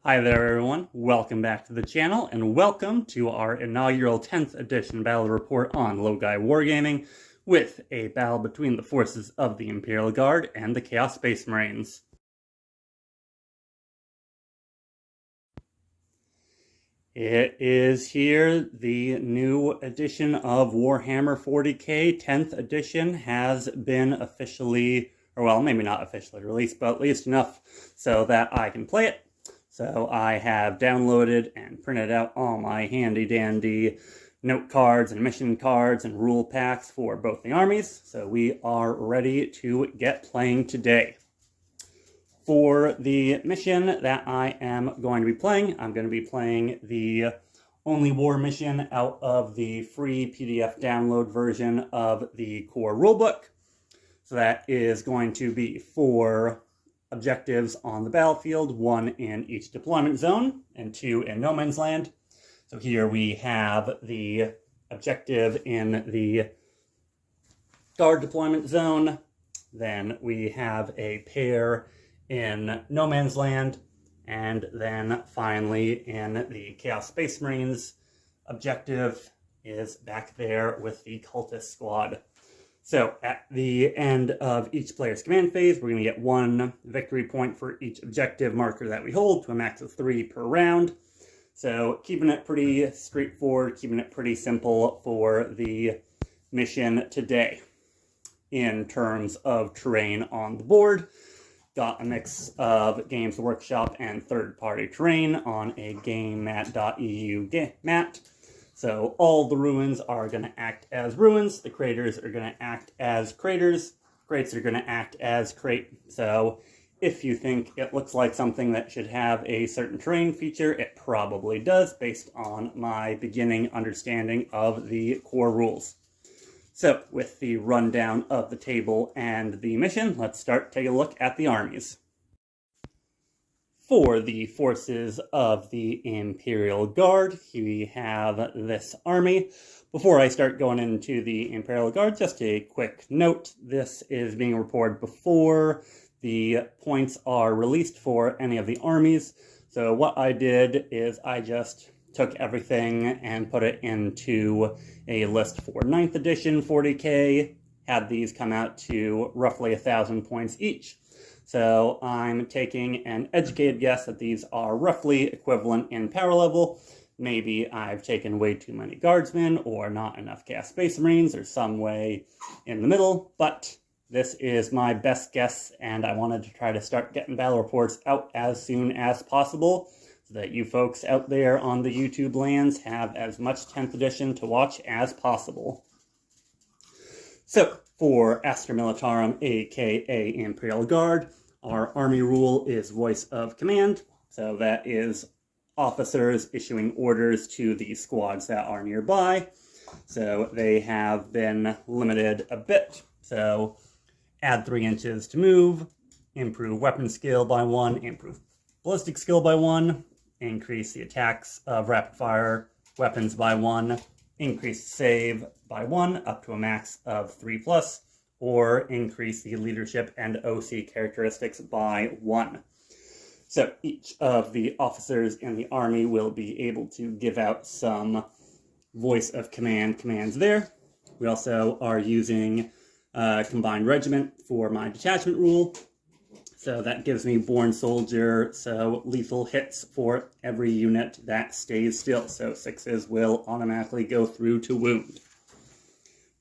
Hi there everyone, welcome back to the channel, and welcome to our inaugural 10th edition battle report on Logai Wargaming, with a battle between the forces of the Imperial Guard and the Chaos Space Marines. It is here, the new edition of Warhammer 40k, 10th edition, has been officially, or well, maybe not officially released, but at least enough so that I can play it. So I have downloaded and printed out all my handy-dandy note cards and mission cards and rule packs for both the armies. So we are ready to get playing today. For the mission that I am going to be playing, I'm going to be playing the Only War mission out of the free PDF download version of the core rulebook. So that is going to be for objectives on the battlefield, 1 in each deployment zone and 2 in no man's land. So here we have the objective in the guard deployment zone. Then we have a pair in no man's land, and then finally in the Chaos Space Marines objective is back there with the cultist squad. So at the end of each player's command phase, we're going to get 1 victory point for each objective marker that we hold, to a max of 3 per round. So keeping it pretty straightforward, keeping it pretty simple for the mission today. In terms of terrain on the board, got a mix of Games Workshop and third-party terrain on a gamemat.eu mat. So all the ruins are going to act as ruins, the craters are going to act as craters, crates are going to act as crate. So if you think it looks like something that should have a certain terrain feature, it probably does, based on my beginning understanding of the core rules. So with the rundown of the table and the mission, let's start taking a look at the armies. For the forces of the Imperial Guard, we have this army. Before I start going into the Imperial Guard, just a quick note. This is being reported before the points are released for any of the armies. So what I did is I just took everything and put it into a list for 9th edition 40k, had these come out to roughly 1,000 points each. So I'm taking an educated guess that these are roughly equivalent in power level. Maybe I've taken way too many guardsmen, or not enough Chaos Space Marines, or some way in the middle, but this is my best guess, and I wanted to try to start getting battle reports out as soon as possible, so that you folks out there on the YouTube lands have as much 10th edition to watch as possible. So, for Astra Militarum, aka Imperial Guard, our army rule is voice of command. So that is officers issuing orders to the squads that are nearby. So they have been limited a bit. So add 3 inches to move, improve weapon skill by 1, improve ballistic skill by 1, increase the attacks of rapid fire weapons by 1, increase save by 1 up to a max of 3+, or increase the leadership and OC characteristics by 1. So each of the officers in the army will be able to give out some voice of command commands there. We also are using combined regiment for my detachment rule. So that gives me born soldier, so lethal hits for every unit that stays still. So 6s will automatically go through to wound.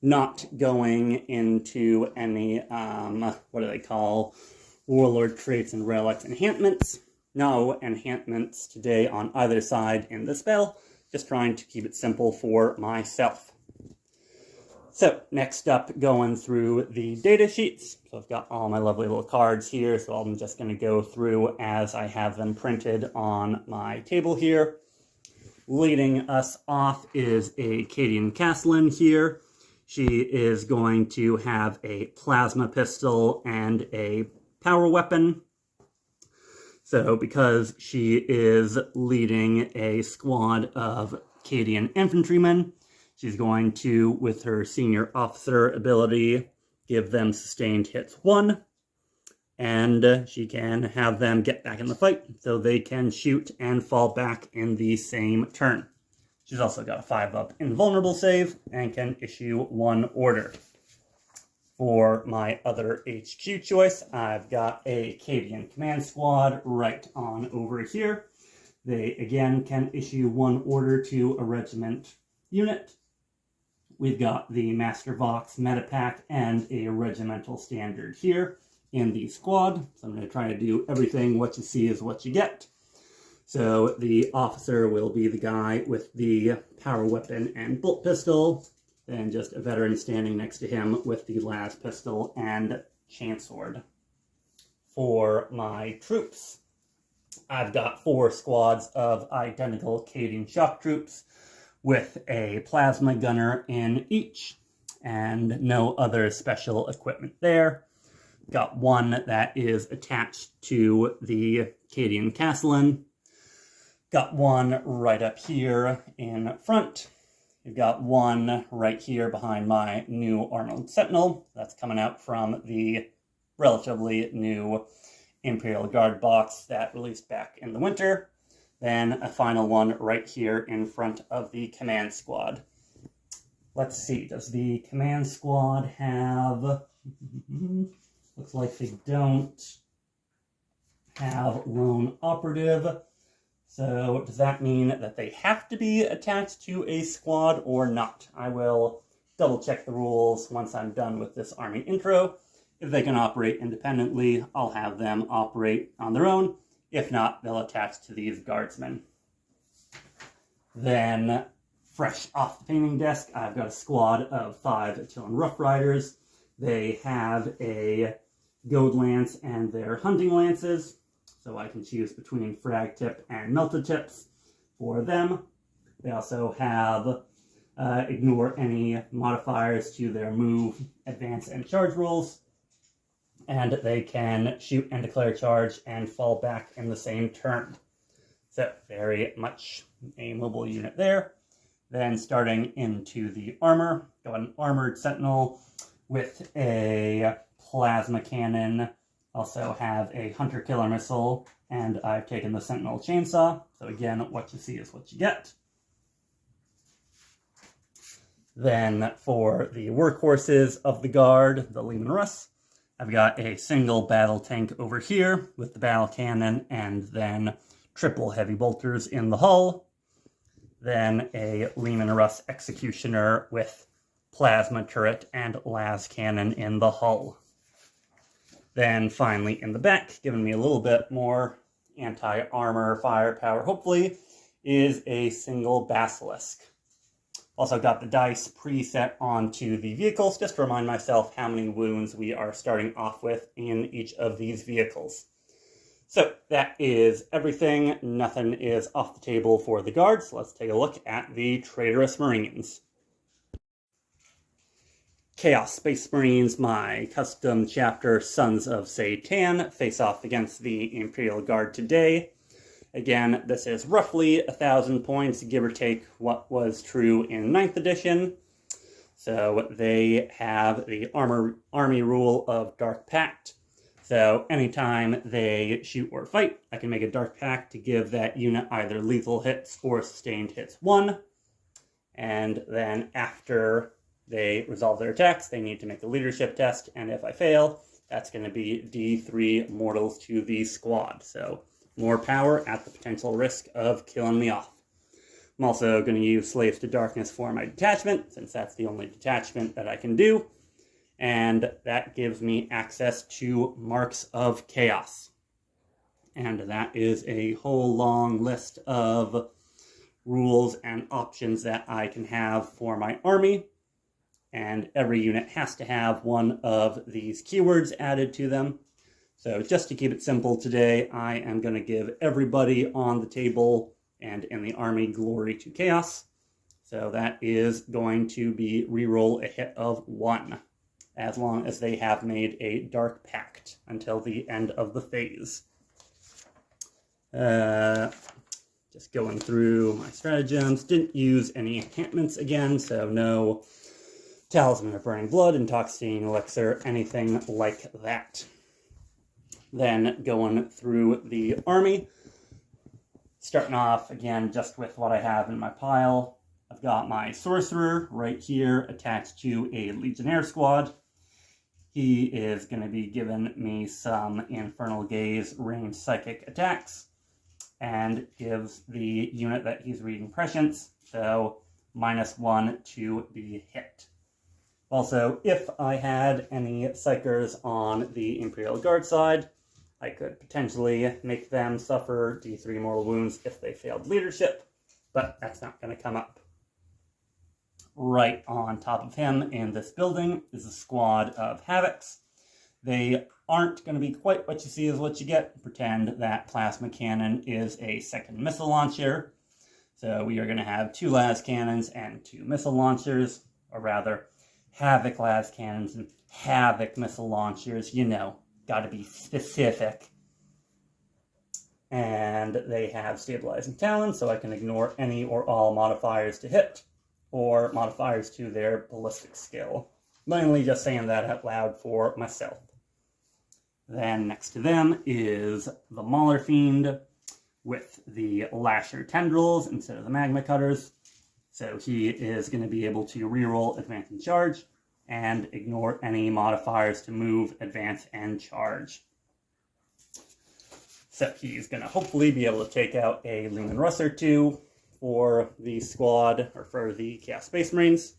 Not going into any, what do they call, warlord traits and relics enhancements. No enhancements today on either side in this spell. Just trying to keep it simple for myself. So, next up, going through the data sheets. So I've got all my lovely little cards here, so I'm just going to go through as I have them printed on my table here. Leading us off is a Cadian Castellan here. She is going to have a plasma pistol and a power weapon. So because she is leading a squad of Cadian infantrymen, she's going to, with her senior officer ability, give them sustained hits 1. and she can have them get back in the fight so they can shoot and fall back in the same turn. She's also got a 5-up invulnerable save and can issue 1 order. For my other HQ choice, I've got a Cadian command squad right on over here. They again can issue 1 order to a regiment unit. We've got the Master Vox Metapack and a regimental standard here in the squad. So I'm going to try to do everything. What you see is what you get. So the officer will be the guy with the power weapon and bolt pistol. Then just a veteran standing next to him with the las pistol and chainsword. For my troops, I've got 4 squads of identical Cadian shock troops with a plasma gunner in each, and no other special equipment there. Got 1 that is attached to the Cadian Castellan. Got 1 right up here in front. We've got 1 right here behind my new Armored Sentinel. That's coming out from the relatively new Imperial Guard box that released back in the winter. Then a final 1 right here in front of the command squad. Let's see, does the command squad have... Looks like they don't have lone operative. So does that mean that they have to be attached to a squad or not? I will double check the rules once I'm done with this army intro. If they can operate independently, I'll have them operate on their own. If not, they'll attach to these guardsmen. Then, fresh off the painting desk, I've got a squad of 5 Attilan Rough Riders. They have a Goad Lance and their Hunting Lances, so I can choose between Frag Tip and Melted Tips for them. They also have ignore any modifiers to their move, advance, and charge rolls. And they can shoot and declare charge and fall back in the same turn. So, very much a mobile unit there. Then starting into the armor, got an Armored Sentinel with a plasma cannon. Also have a Hunter Killer Missile, and I've taken the Sentinel Chainsaw. So again, what you see is what you get. Then for the workhorses of the Guard, the Leman Russ, I've got a single battle tank over here with the battle cannon and then triple heavy bolters in the hull. Then a Leman Russ Executioner with plasma turret and las cannon in the hull. Then finally in the back, giving me a little bit more anti-armor firepower, hopefully, is a single Basilisk. Also got the dice preset onto the vehicles, just to remind myself how many wounds we are starting off with in each of these vehicles. So that is everything. Nothing is off the table for the Guards. Let's take a look at the Traitorous Marines. Chaos Space Marines, my custom chapter Sons of Satan, face off against the Imperial Guard today. Again, this is roughly 1,000 points, give or take what was true in 9th edition. So they have the army rule of Dark Pact. So anytime they shoot or fight, I can make a Dark Pact to give that unit either lethal hits or sustained hits 1. And then after they resolve their attacks, they need to make a leadership test, and if I fail, that's going to be D3 mortals to the squad. So more power at the potential risk of killing me off. I'm also going to use Slaves to Darkness for my detachment, since that's the only detachment that I can do. And that gives me access to Marks of Chaos. And that is a whole long list of rules and options that I can have for my army. And every unit has to have one of these keywords added to them. So just to keep it simple today, I am going to give everybody on the table and in the army glory to chaos. So that is going to be reroll a hit of 1, as long as they have made a Dark Pact until the end of the phase. Just going through my stratagems, didn't use any enchantments again, so no Talisman of Burning Blood, Intoxicating Elixir, anything like that. Then going through the army, starting off again just with what I have in my pile. I've got my sorcerer right here attached to a legionnaire squad. He is going to be giving me some Infernal Gaze ranged psychic attacks and gives the unit that he's reading prescience, so -1 to be hit. Also, if I had any psychers on the Imperial Guard side, I could potentially make them suffer D3 mortal wounds if they failed leadership, but that's not going to come up. Right on top of him in this building is a squad of havocs. They aren't going to be quite what you see is what you get. Pretend that plasma cannon is a second missile launcher. So we are going to have 2 las cannons and 2 missile launchers, or rather, havoc las cannons and havoc missile launchers. You know, got to be specific. And they have stabilizing talons, so I can ignore any or all modifiers to hit, or modifiers to their ballistic skill. Mainly just saying that out loud for myself. Then next to them is the Mauler Fiend with the Lasher Tendrils instead of the Magma Cutters. So he is going to be able to reroll advance and charge, and ignore any modifiers to move, advance, and charge. So he's going to hopefully be able to take out a Lumen Russ or 2 for the squad, or for the Chaos Space Marines.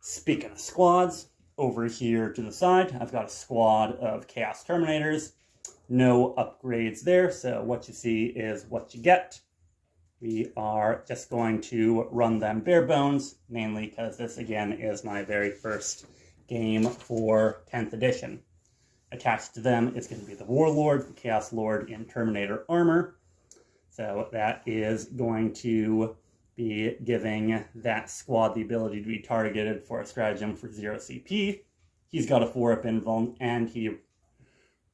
Speaking of squads, over here to the side, I've got a squad of Chaos Terminators. No upgrades there, so what you see is what you get. We are just going to run them bare bones, mainly because this, again, is my very first game for 10th edition. Attached to them is going to be the Warlord, the Chaos Lord in Terminator armor. So that is going to be giving that squad the ability to be targeted for a stratagem for 0 CP. He's got a 4-up invuln, and he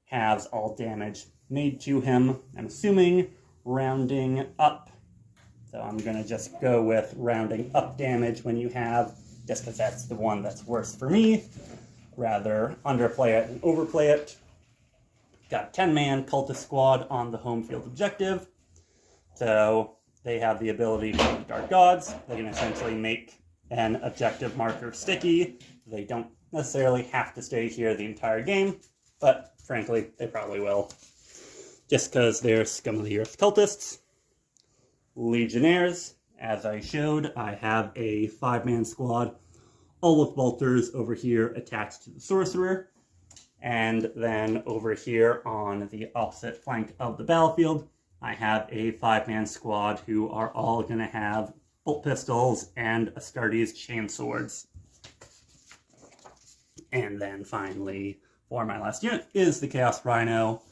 has all damage made to him. I'm assuming rounding up. So I'm going to just go with rounding up damage when you have, just because that's the one that's worse for me. Rather underplay it and overplay it. Got a 10-man cultist squad on the home field objective. So they have the ability to Dark Gods. They can essentially make an objective marker sticky. They don't necessarily have to stay here the entire game, but frankly, they probably will. Just because they're scum of the earth cultists. Legionnaires, as I showed, I have a 5-man squad, all with bolters over here attached to the sorcerer. And then over here on the opposite flank of the battlefield, I have a 5-man squad who are all going to have bolt pistols and Astartes chainswords. And then finally, for my last unit, is the Chaos Rhino.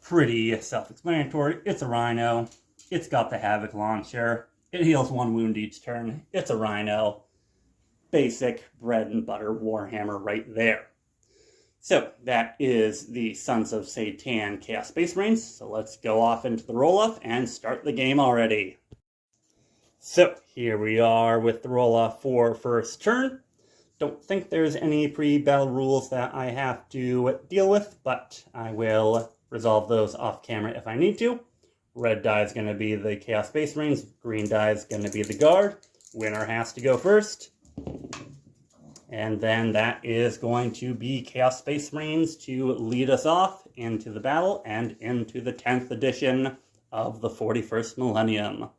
Pretty self-explanatory. It's a Rhino. It's got the Havoc Launcher. It heals 1 wound each turn. It's a Rhino. Basic bread and butter Warhammer right there. So that is the Sons of Satan Chaos Space Marines. So let's go off into the roll-off and start the game already. So here we are with the roll-off for first turn. Don't think there's any pre-battle rules that I have to deal with, but I will resolve those off camera if I need to. Red die is going to be the Chaos Space Marines. Green die is going to be the Guard. Winner has to go first. And then that is going to be Chaos Space Marines to lead us off into the battle and into the 10th edition of the 41st millennium.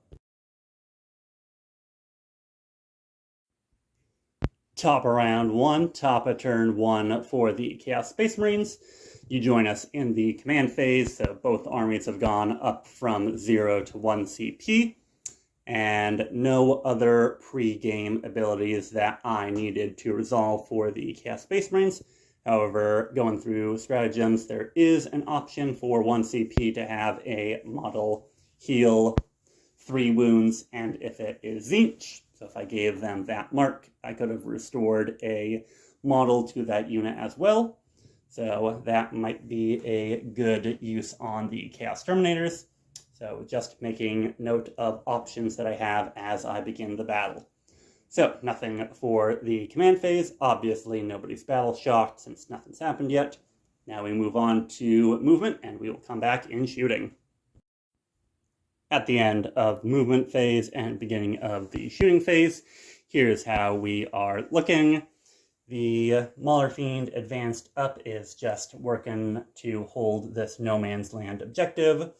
Top of round 1, top of turn 1 for the Chaos Space Marines. You join us in the command phase, so both armies have gone up from 0 to 1 CP. And no other pre-game abilities that I needed to resolve for the Chaos Space Marines. However, going through stratagems, there is an option for 1 CP to have a model heal 3 wounds, and if it is Zinch, so if I gave them that mark, I could have restored a model to that unit as well. So that might be a good use on the Chaos Terminators. So just making note of options that I have as I begin the battle. So nothing for the command phase. Obviously nobody's battle shocked since nothing's happened yet. Now we move on to movement, and we will come back in shooting. At the end of movement phase and beginning of the shooting phase, here's how we are looking. The Mauler Fiend advanced up is just working to hold this no man's land objective,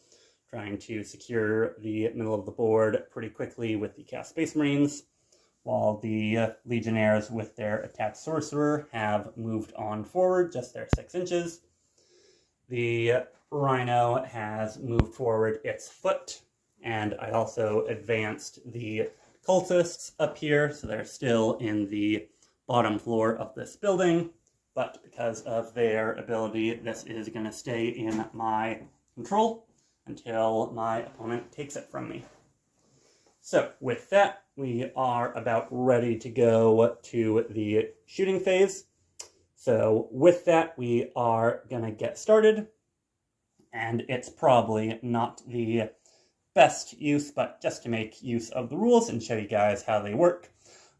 trying to secure the middle of the board pretty quickly with the Chaos Space Marines, while the Legionnaires with their attack sorcerer have moved on forward just their 6 inches. The Rhino has moved forward its foot, and I also advanced the cultists up here, so they're still in the bottom floor of this building, but because of their ability, this is going to stay in my control until my opponent takes it from me. So with that, we are about ready to go to the shooting phase. So with that, we are going to get started, and it's probably not the best use, but just to make use of the rules and show you guys how they work.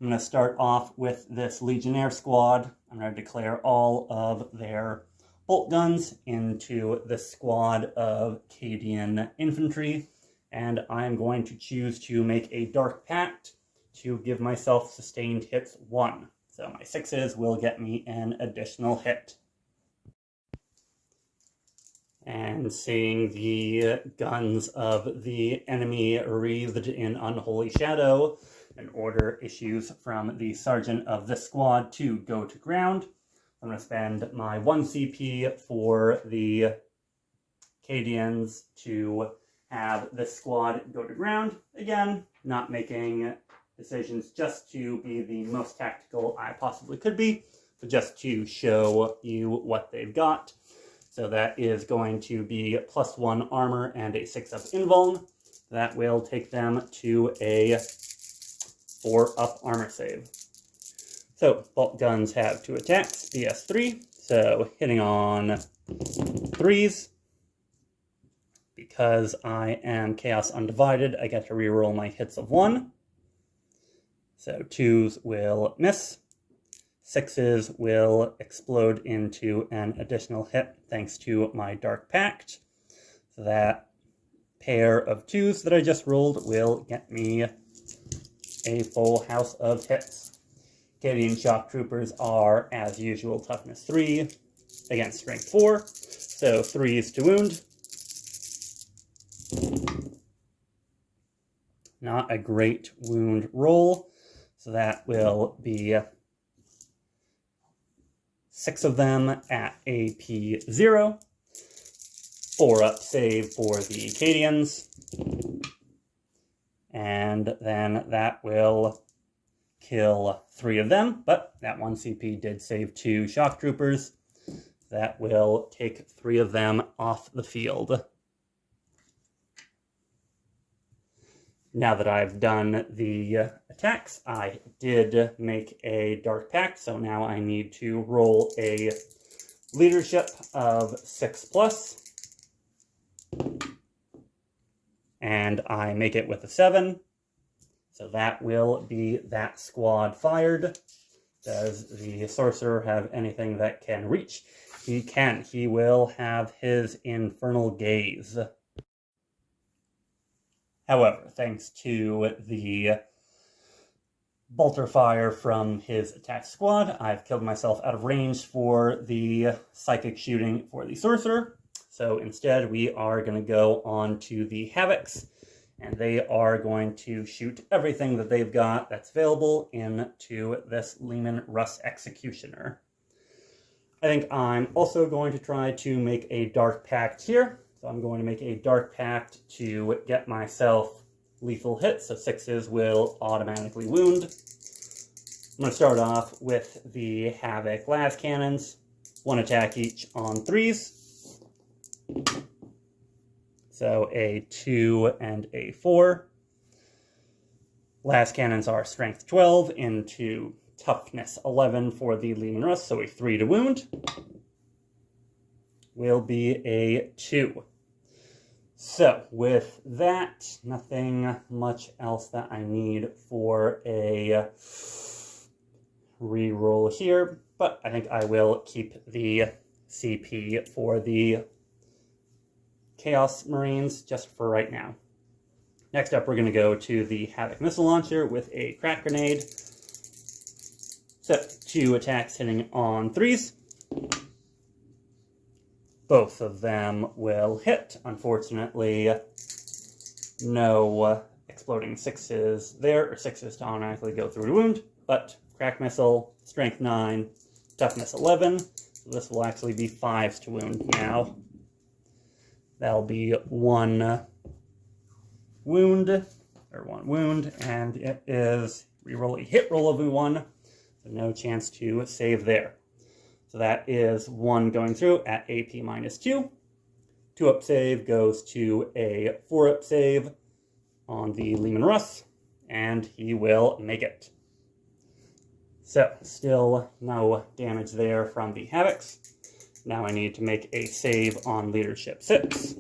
I'm going to start off with this Legionnaire squad. I'm going to declare all of their bolt guns into this squad of Cadian infantry, and I'm going to choose to make a Dark Pact to give myself sustained hits 1. So my 6s will get me an additional hit. And seeing the guns of the enemy wreathed in unholy shadow, an order issues from the sergeant of this squad to go to ground. I'm going to spend my 1 CP for the Cadians to have this squad go to ground. Again, not making decisions just to be the most tactical I possibly could be, but just to show you what they've got. So that is going to be +1 armor and a 6 up invuln. That will take them to a 4 up armor save. So bolt guns have 2 attacks, BS3. So hitting on 3s. Because I am Chaos Undivided, I get to reroll my hits of 1. So 2s will miss. 6s will explode into an additional hit thanks to my Dark Pact. So that pair of 2s that I just rolled will get me a full house of hits. Cadian Shock Troopers are, as usual, toughness 3 against strength 4. So 3s to wound. Not a great wound roll. So that will be 6 of them at AP 0. 4 up save for the Cadians. And then that will kill 3 of them, but that 1 CP did save 2 shock troopers. That will take 3 of them off the field. Now that I've done the attacks, I did make a Dark Pact, so now I need to roll a leadership of 6+. And I make it with a 7. So that will be that squad fired. Does the sorcerer have anything that can reach? He can. He will have his Infernal Gaze. However, thanks to the bolter fire from his attack squad, I've killed myself out of range for the psychic shooting for the sorcerer. So instead, we are going to go on to the Havocs, and they are going to shoot everything that they've got that's available into this Leman Russ Executioner. I think I'm also going to try to make a Dark Pact here. So I'm going to make a Dark Pact to get myself lethal hits, so 6s will automatically wound. I'm going to start off with the Havoc las cannons, 1 attack each on 3s. So a 2 and a 4. Las cannons are strength 12 into toughness 11 for the Leman Russ, so a 3 to wound. Will be a 2. So, with that, nothing much else that I need for a reroll here, but I think I will keep the CP for the Chaos Marines, just for right now. Next up, we're going to go to the Havoc Missile Launcher with a crack grenade. So, 2 attacks hitting on 3s. Both of them will hit. Unfortunately, no exploding 6s there, or 6s to automatically go through the wound. But crack missile, strength 9, toughness 11. So this will actually be 5s to wound now. That'll be 1 wound, and it is reroll a hit roll of a 1, so no chance to save there. So that is 1 going through at AP -2. 2-up save goes to a 4-up save on the Leman Russ, and he will make it. So, still no damage there from the Havocs. Now I need to make a save on Leadership 6.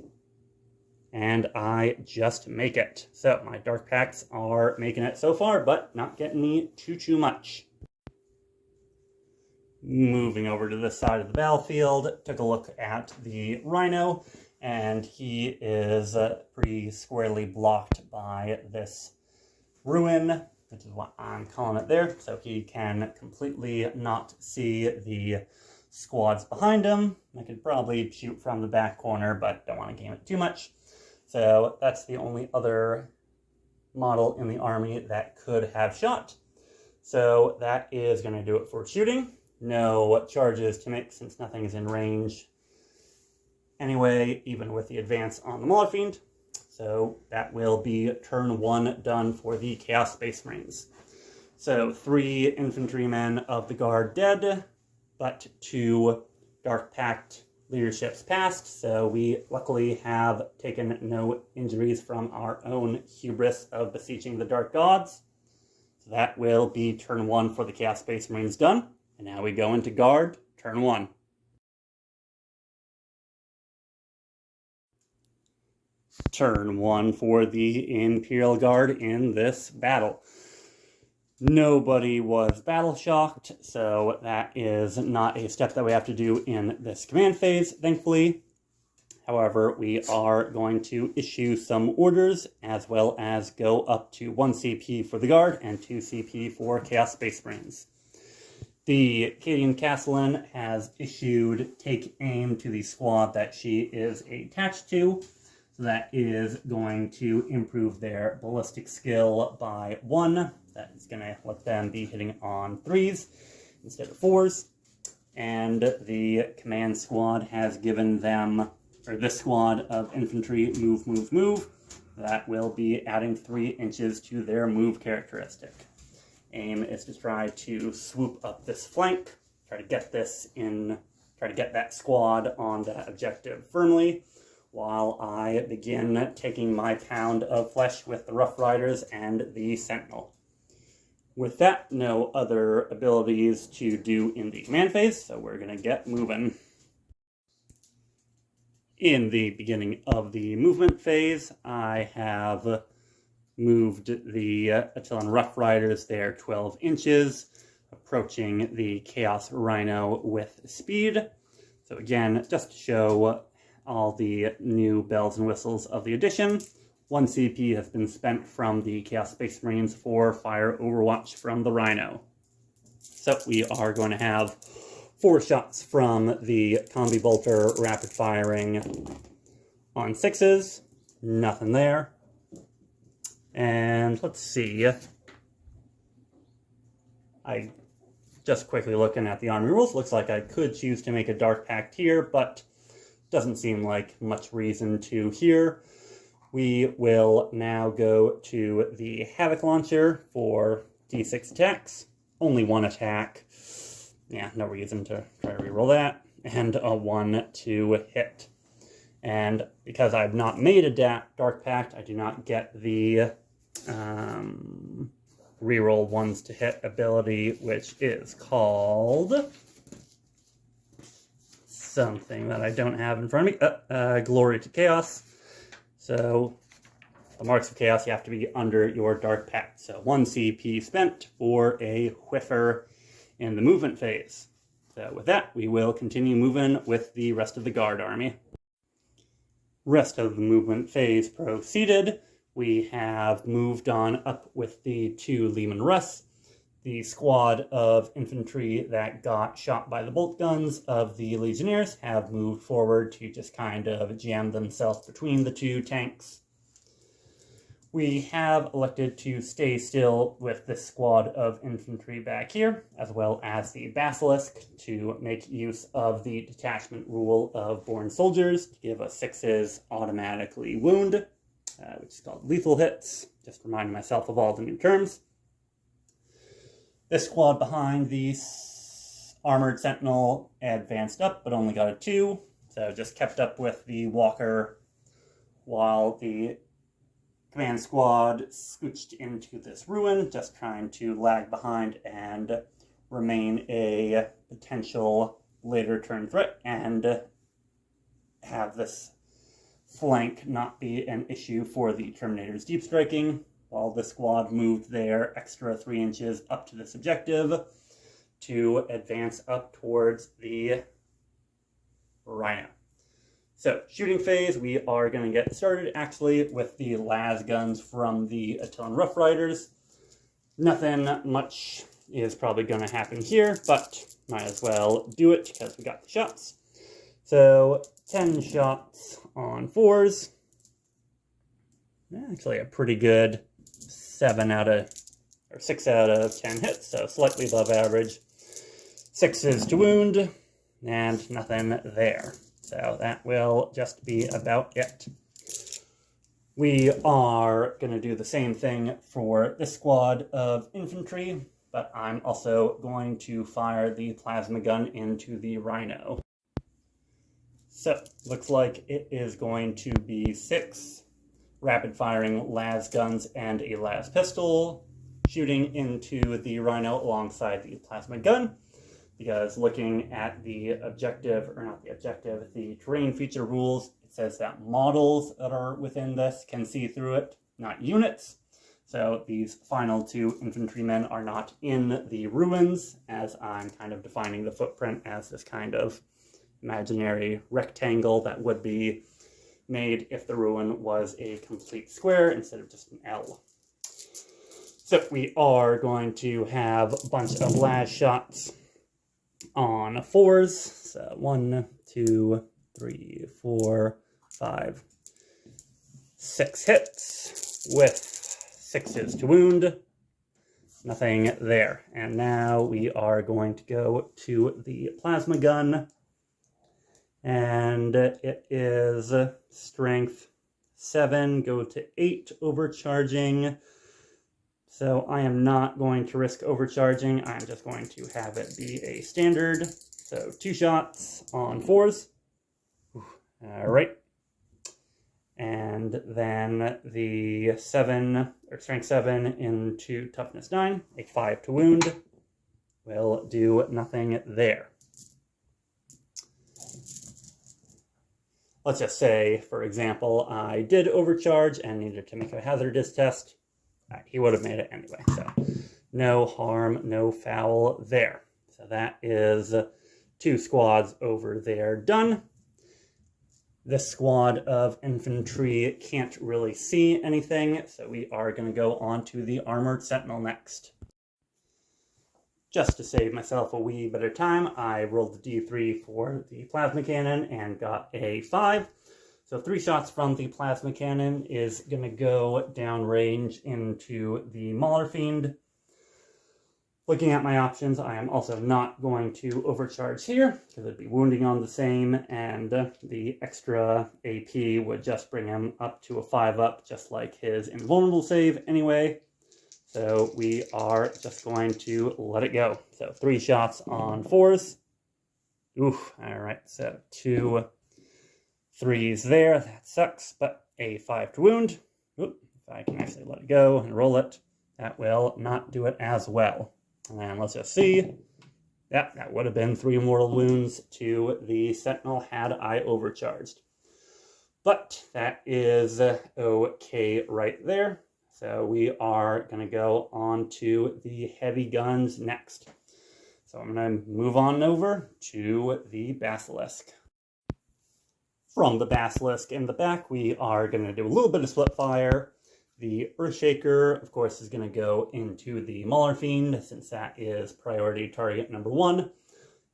And I just make it. So, my Dark Pacts are making it so far, but not getting me too much. Moving over to this side of the battlefield, took a look at the Rhino, and he is pretty squarely blocked by this ruin, which is what I'm calling it there, so he can completely not see the squads behind him. I could probably shoot from the back corner, but don't want to game it too much. So that's the only other model in the army that could have shot. So that is going to do it for shooting. No charges to make since nothing is in range anyway, even with the advance on the Mauler Fiend. So that will be turn 1 done for the Chaos Space Marines. So 3 infantrymen of the Guard dead, but 2 Dark Pact leaderships passed. So we luckily have taken no injuries from our own hubris of beseeching the Dark Gods. So that will be turn 1 for the Chaos Space Marines done. And now we go into Guard, turn 1. Turn 1 for the Imperial Guard in this battle. Nobody was battle shocked, so that is not a step that we have to do in this command phase, thankfully. However, we are going to issue some orders, as well as go up to 1 CP for the Guard and 2 CP for Chaos Space Marines. The Cadian Castellan has issued take aim to the squad that she is attached to. So that is going to improve their ballistic skill by 1. That is going to let them be hitting on 3s instead of 4s. And the command squad has given them, or this squad of infantry, move. That will be adding 3 inches to their move characteristic. Aim is to try to swoop up this flank, try to get that squad on that objective firmly, while I begin taking my pound of flesh with the Rough Riders and the Sentinel. With that, no other abilities to do in the command phase, so we're going to get moving. In the beginning of the movement phase, I have moved the Attilan Rough Riders there 12 inches, approaching the Chaos Rhino with speed. So again, just to show all the new bells and whistles of the edition, 1 CP has been spent from the Chaos Space Marines for Fire Overwatch from the Rhino. So we are going to have 4 shots from the Combi Bolter rapid firing on 6s. Nothing there. And let's see. I just quickly looking at the army rules. Looks like I could choose to make a Dark Pact here, but doesn't seem like much reason to here. We will now go to the Havoc Launcher for D6 attacks. Only 1 attack. Yeah, no reason to try to reroll that. And a 1 to hit. And because I've not made a Dark Pact, I do not get the reroll 1s to hit ability, which is called something that I don't have in front of me. Glory to Chaos. So the marks of chaos, you have to be under your Dark Pact. So 1 CP spent for a whiffer in the movement phase. So with that, we will continue moving with the rest of the Guard army. Rest of the movement phase proceeded. We have moved on up with the 2 Leman Russ. The squad of infantry that got shot by the bolt guns of the Legionnaires have moved forward to just kind of jam themselves between the 2 tanks. We have elected to stay still with this squad of infantry back here, as well as the Basilisk, to make use of the detachment rule of Born Soldiers to give us 6s automatically wound, which is called lethal hits. Just reminding myself of all the new terms. This squad behind the Armored Sentinel advanced up, but only got a 2, so just kept up with the Walker while the command squad scooched into this ruin, just trying to lag behind and remain a potential later turn threat and have this flank not be an issue for the Terminator's deep striking, while the squad moved their extra 3 inches up to this objective to advance up towards the Rhino. So, shooting phase, we are going to get started actually with the lasguns from the Attilan Rough Riders. Nothing much is probably going to happen here, but might as well do it because we got the shots. So, 10 shots on 4s. Actually a pretty good 6 out of 10 hits, so slightly above average. 6s to wound, and nothing there. So that will just be about it. We are going to do the same thing for this squad of infantry, but I'm also going to fire the plasma gun into the Rhino. So, looks like it is going to be 6 rapid-firing las guns and a las pistol shooting into the Rhino alongside the plasma gun. Because looking at the the terrain feature rules, it says that models that are within this can see through it, not units. So these final 2 infantrymen are not in the ruins, as I'm kind of defining the footprint as this kind of imaginary rectangle that would be made if the ruin was a complete square instead of just an L. So we are going to have a bunch of las shots on 4s, so 1, 2, 3, 4, 5, 6 hits with 6s to wound. Nothing there. And now we are going to go to the plasma gun, and it is strength 7, go to 8 overcharging. So I am not going to risk overcharging. I'm just going to have it be a standard. So 2 shots on 4s. All right. And then the strength 7 into toughness 9, a 5 to wound. Will do nothing there. Let's just say, for example, I did overcharge and needed to make a hazardous test. He would have made it anyway, so no harm, no foul there. So that is 2 squads over there done. This squad of infantry can't really see anything, so we are going to go on to the Armored Sentinel next. Just to save myself a wee bit of time, I rolled the D3 for the plasma cannon and got a 5. So 3 shots from the plasma cannon is going to go downrange into the Mauler Fiend. Looking at my options, I am also not going to overcharge here, because it'd be wounding on the same, and the extra AP would just bring him up to a 5-up, just like his invulnerable save anyway. So we are just going to let it go. So 3 shots on 4s. Oof, alright, so 2 3s there, that sucks, but a 5 to wound. Oop, if I can actually let it go and roll it, that will not do it as well. And let's just see. Yeah, that would have been 3 mortal wounds to the Sentinel had I overcharged. But that is okay right there. So we are going to go on to the heavy guns next. So I'm going to move on over to the basilisk. From the basilisk in the back, we are going to do a little bit of split fire. The Earthshaker, of course, is going to go into the Mauler Fiend, since that is priority target number 1.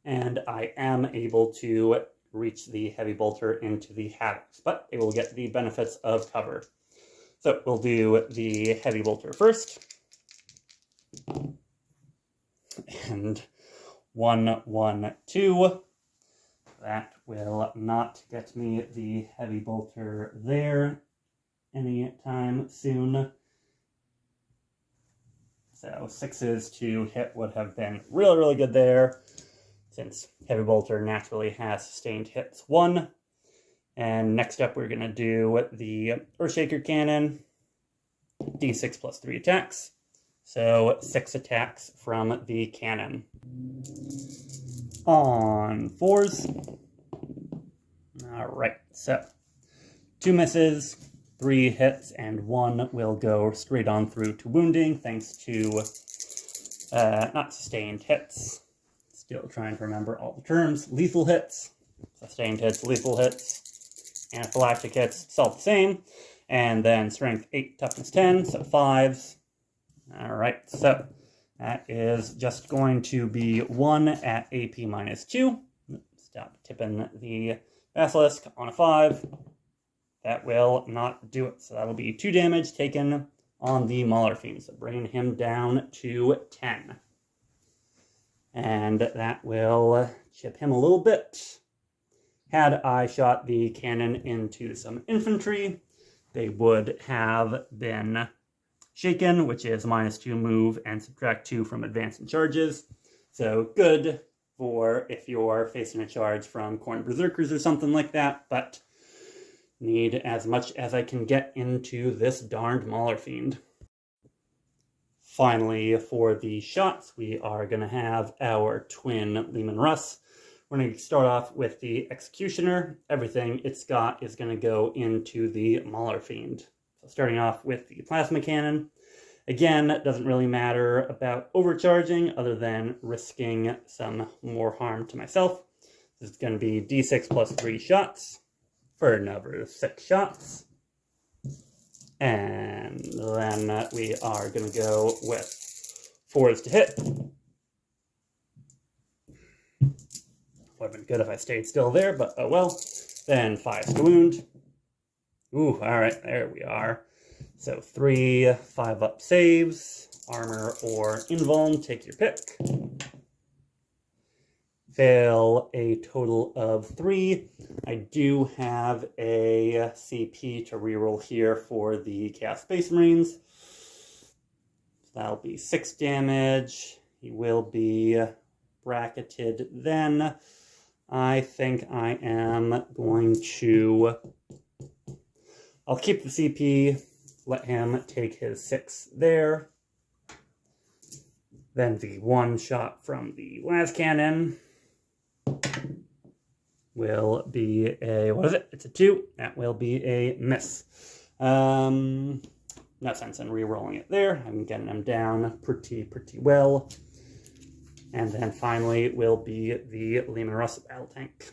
And I am able to reach the Heavy Bolter into the Haddox, but it will get the benefits of cover. So we'll do the Heavy Bolter first. And 1, 1, 2. That will not get me the Heavy Bolter there anytime soon. So 6s to hit would have been really, really good there, since Heavy Bolter naturally has sustained hits 1. And next up we're going to do the Earthshaker Cannon, d6 plus 3 attacks. So 6 attacks from the cannon. On 4s. Alright, so 2 misses, 3 hits, and 1 will go straight on through to wounding, thanks to not sustained hits. Still trying to remember all the terms. Lethal hits, sustained hits, lethal hits, anaphylactic hits, it's all the same. And then strength 8, toughness 10, so 5s. Alright, so that is just going to be 1 at AP minus 2. Stop tipping the basilisk on a 5. That will not do it. So that'll be 2 damage taken on the Mauler Fiend. So bringing him down to 10. And that will chip him a little bit. Had I shot the cannon into some infantry, they would have been shaken, which is minus 2 move and subtract 2 from advance and charges. So good for if you're facing a charge from Khorne Berserkers or something like that, but need as much as I can get into this darned Mauler Fiend. Finally, for the shots, we are going to have our twin Leman Russ. We're going to start off with the Executioner. Everything it's got is going to go into the Mauler Fiend. So starting off with the Plasma Cannon. Again, it doesn't really matter about overcharging other than risking some more harm to myself. This is going to be d6 plus 3 shots for another 6 shots. And then we are going to go with 4s to hit. Would have been good if I stayed still there, but oh well. Then 5s to wound. Ooh, alright, there we are. So 3 5-up saves, armor or invuln, take your pick. Fail a total of 3. I do have a CP to reroll here for the Chaos Space Marines. That'll be 6 damage. He will be bracketed then. I think I am going to... I'll keep the CP, let him take his 6 there. Then the 1 shot from the las cannon will be a, what is it? It's a 2. That will be a miss. No sense in re-rolling it there. I'm getting him down pretty well. And then finally will be the Leman Russ Battle Tank.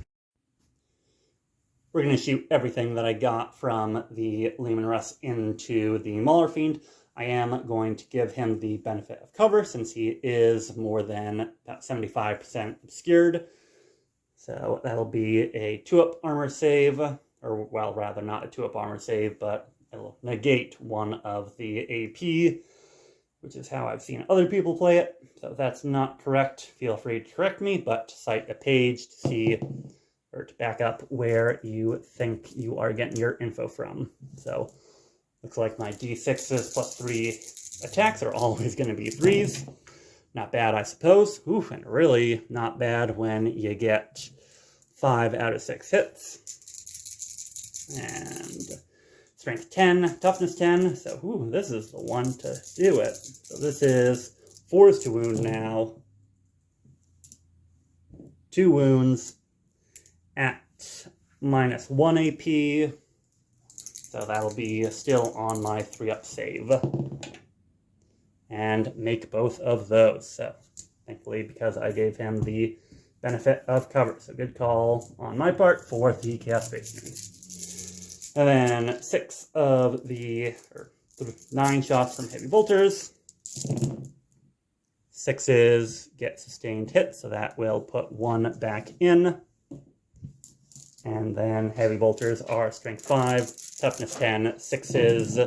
We're going to shoot everything that I got from the Leman Russ into the Mauler Fiend. I am going to give him the benefit of cover since he is more than about 75% obscured. So that'll be a 2-up armor save, or well, rather not a 2-up armor save, but it'll negate one of the AP, which is how I've seen other people play it. So if that's not correct, feel free to correct me, but cite a page to see, or to back up where you think you are getting your info from. So looks like my d6s plus 3 attacks are always going to be 3s. Not bad, I suppose. Oof, and really not bad when you get 5 out of 6 hits. And strength 10, toughness 10. So, ooh, this is the one to do it. So this is 4s to wound now. 2 wounds at minus 1 AP. So that'll be still on my 3-up save. And make both of those. So thankfully, because I gave him the benefit of cover. So good call on my part for the Chaos Space Marines. And then 9 shots from heavy bolters. 6s get sustained hit, so that will put 1 back in. And then heavy bolters are strength 5, toughness 10, 6s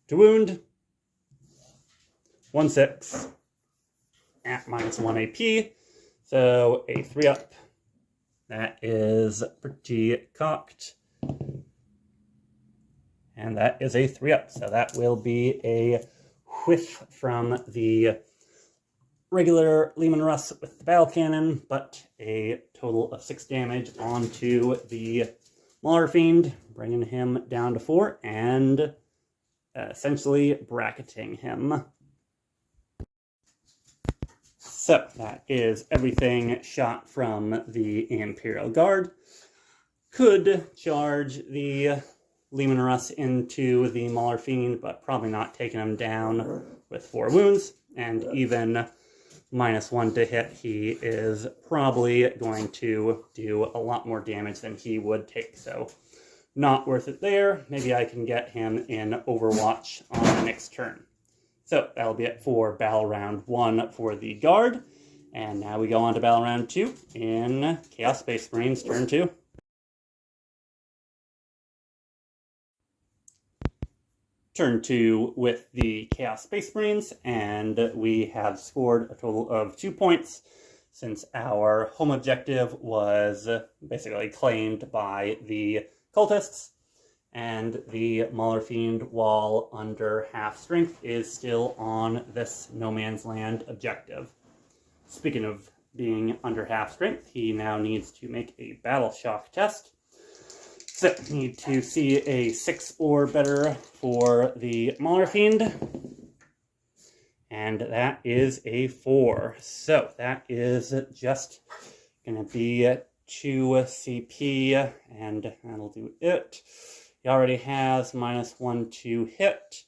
to wound. 1/6 at -1 AP. So a 3-up. That is pretty cocked. And that is a 3-up. So that will be a whiff from the regular Leman Russ with the battle cannon, but a total of 6 damage onto the Mauler Fiend, bringing him down to 4 and essentially bracketing him. So that is everything shot from the Imperial Guard. Could charge the Leman Russ into the Mauler Fiend, but probably not taking him down with 4 wounds. And even -1 to hit, he is probably going to do a lot more damage than he would take. So not worth it there. Maybe I can get him in Overwatch on the next turn. So that'll be it for Battle Round 1 for the Guard. And now we go on to Battle Round 2 in Chaos Space Marines turn 2. Turn 2 with the Chaos Space Marines, and we have scored a total of 2 points since our home objective was basically claimed by the cultists. And the Mauler Fiend, while under half strength, is still on this No Man's Land objective. Speaking of being under half strength, he now needs to make a battle shock test. So, need to see a 6 or better for the Mauler Fiend. And that is a 4. So, that is just going to be 2 CP, and that'll do it. He already has -1 to hit,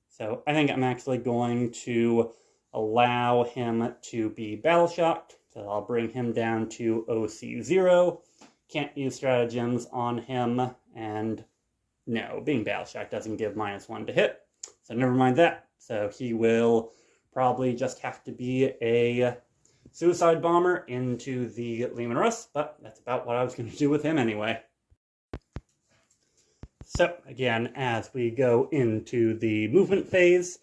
so I think I'm actually going to allow him to be battle shocked. So I'll bring him down to OC0. Can't use stratagems on him, and no, being battle shocked doesn't give -1 to hit, so never mind that. So he will probably just have to be a suicide bomber into the Leman Russ, but that's about what I was going to do with him anyway. So, again, as we go into the movement phase,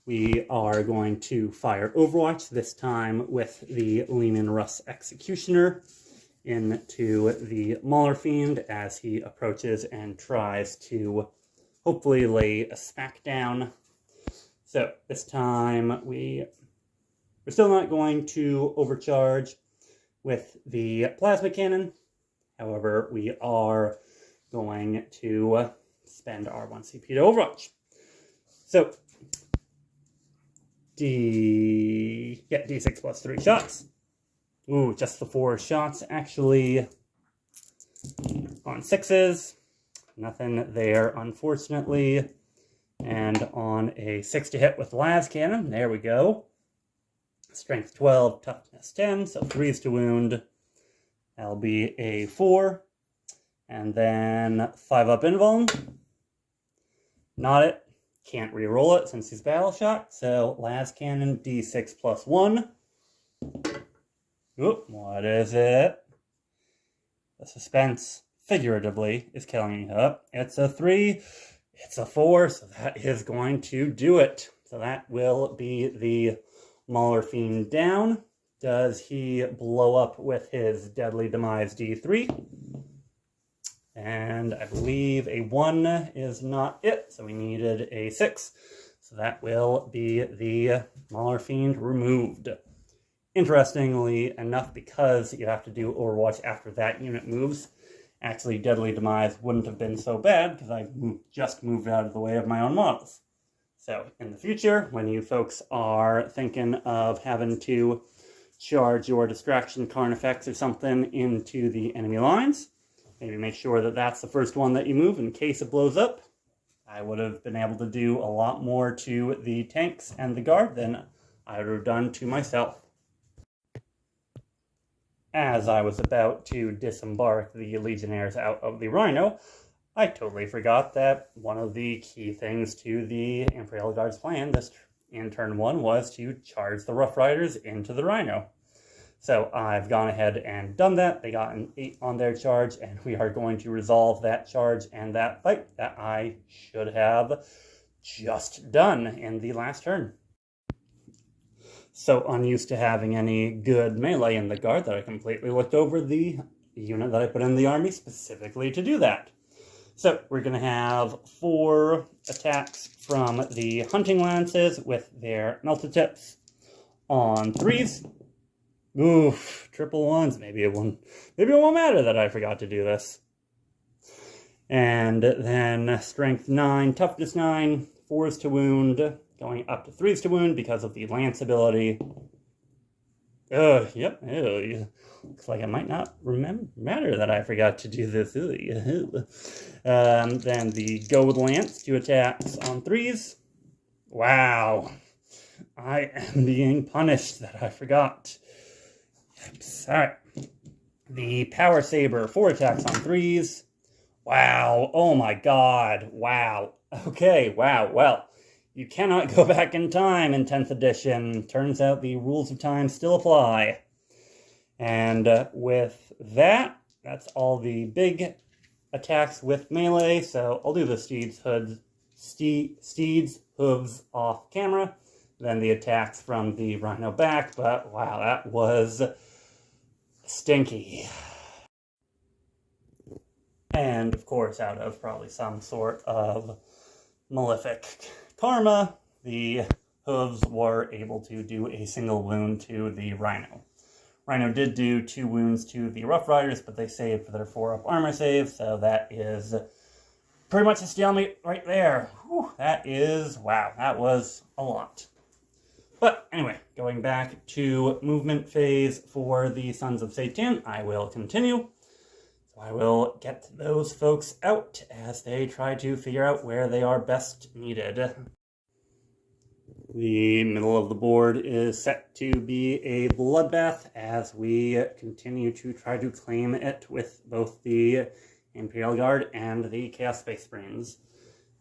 we are going to fire Overwatch, this time with the Leman Russ Executioner, into the Mauler Fiend as he approaches and tries to hopefully lay a smack down. So, this time we're still not going to overcharge with the Plasma Cannon. However, we are going to spend our 1 CP to Overwatch. So, D6 plus 3 shots. Ooh, just the 4 shots, actually, on 6s. Nothing there, unfortunately. And on a 6 to hit with Las Cannon, there we go. Strength 12, toughness 10, so 3s to wound. That'll be a 4. And then 5-up invuln. Not it. Can't re-roll it since he's battle shocked. So Las Cannon D6 plus 1. Oop, what is it? The suspense, figuratively, is killing me up. It's a 3. It's a 4, so that is going to do it. So that will be the Mauler Fiend down. Does he blow up with his Deadly Demise D3? And I believe a 1 is not it, so we needed a 6. So that will be the Mauler Fiend removed. Interestingly enough, because you have to do Overwatch after that unit moves, actually Deadly Demise wouldn't have been so bad because I just moved out of the way of my own models. So in the future, when you folks are thinking of having to charge your Distraction Carnifex or something into the enemy lines, maybe make sure that that's the first one that you move in case it blows up. I would have been able to do a lot more to the tanks and the guard than I would have done to myself. as I was about to disembark the Legionnaires out of the Rhino, I totally forgot that one of the key things to the Imperial Guard's plan in turn 1 was to charge the Rough Riders into the Rhino. So I've gone ahead and done that. They got an 8 on their charge, and we are going to resolve that charge and that fight that I should have just done in the last turn. So unused to having any good melee in the Guard that I completely looked over the unit that I put in the army specifically to do that. So we're going to have 4 attacks from the Hunting Lances with their Melted Tips on 3s. Oof, triple 1s. Maybe it won't matter that I forgot to do this. And then Strength 9, Toughness 9, 4s to wound, going up to 3s to wound because of the Lance ability. Yep. Looks like it might not matter that I forgot to do this. Then the Go with Lance, 2 attacks on 3s. Wow. I am being punished that I forgot. Alright. The Power Saber, 4 attacks on 3s. Wow. Oh my god. Wow. Okay, wow. Well, you cannot go back in time in 10th edition. Turns out the rules of time still apply. And with that, that's all the big attacks with melee. So I'll do the Steed's hooves off camera. Then the attacks from the Rhino back. But wow, that was stinky. And of course, out of probably some sort of malefic karma, the hooves were able to do a single wound to the Rhino. Rhino did do 2 wounds to the Rough Riders, but they saved for their 4-up armor save, so that is pretty much a stalemate right there. Whew, wow, that was a lot. But anyway, going back to movement phase for the Sons of Satan, I will continue. So I will get those folks out as they try to figure out where they are best needed. The middle of the board is set to be a bloodbath as we continue to try to claim it with both the Imperial Guard and the Chaos Space Marines.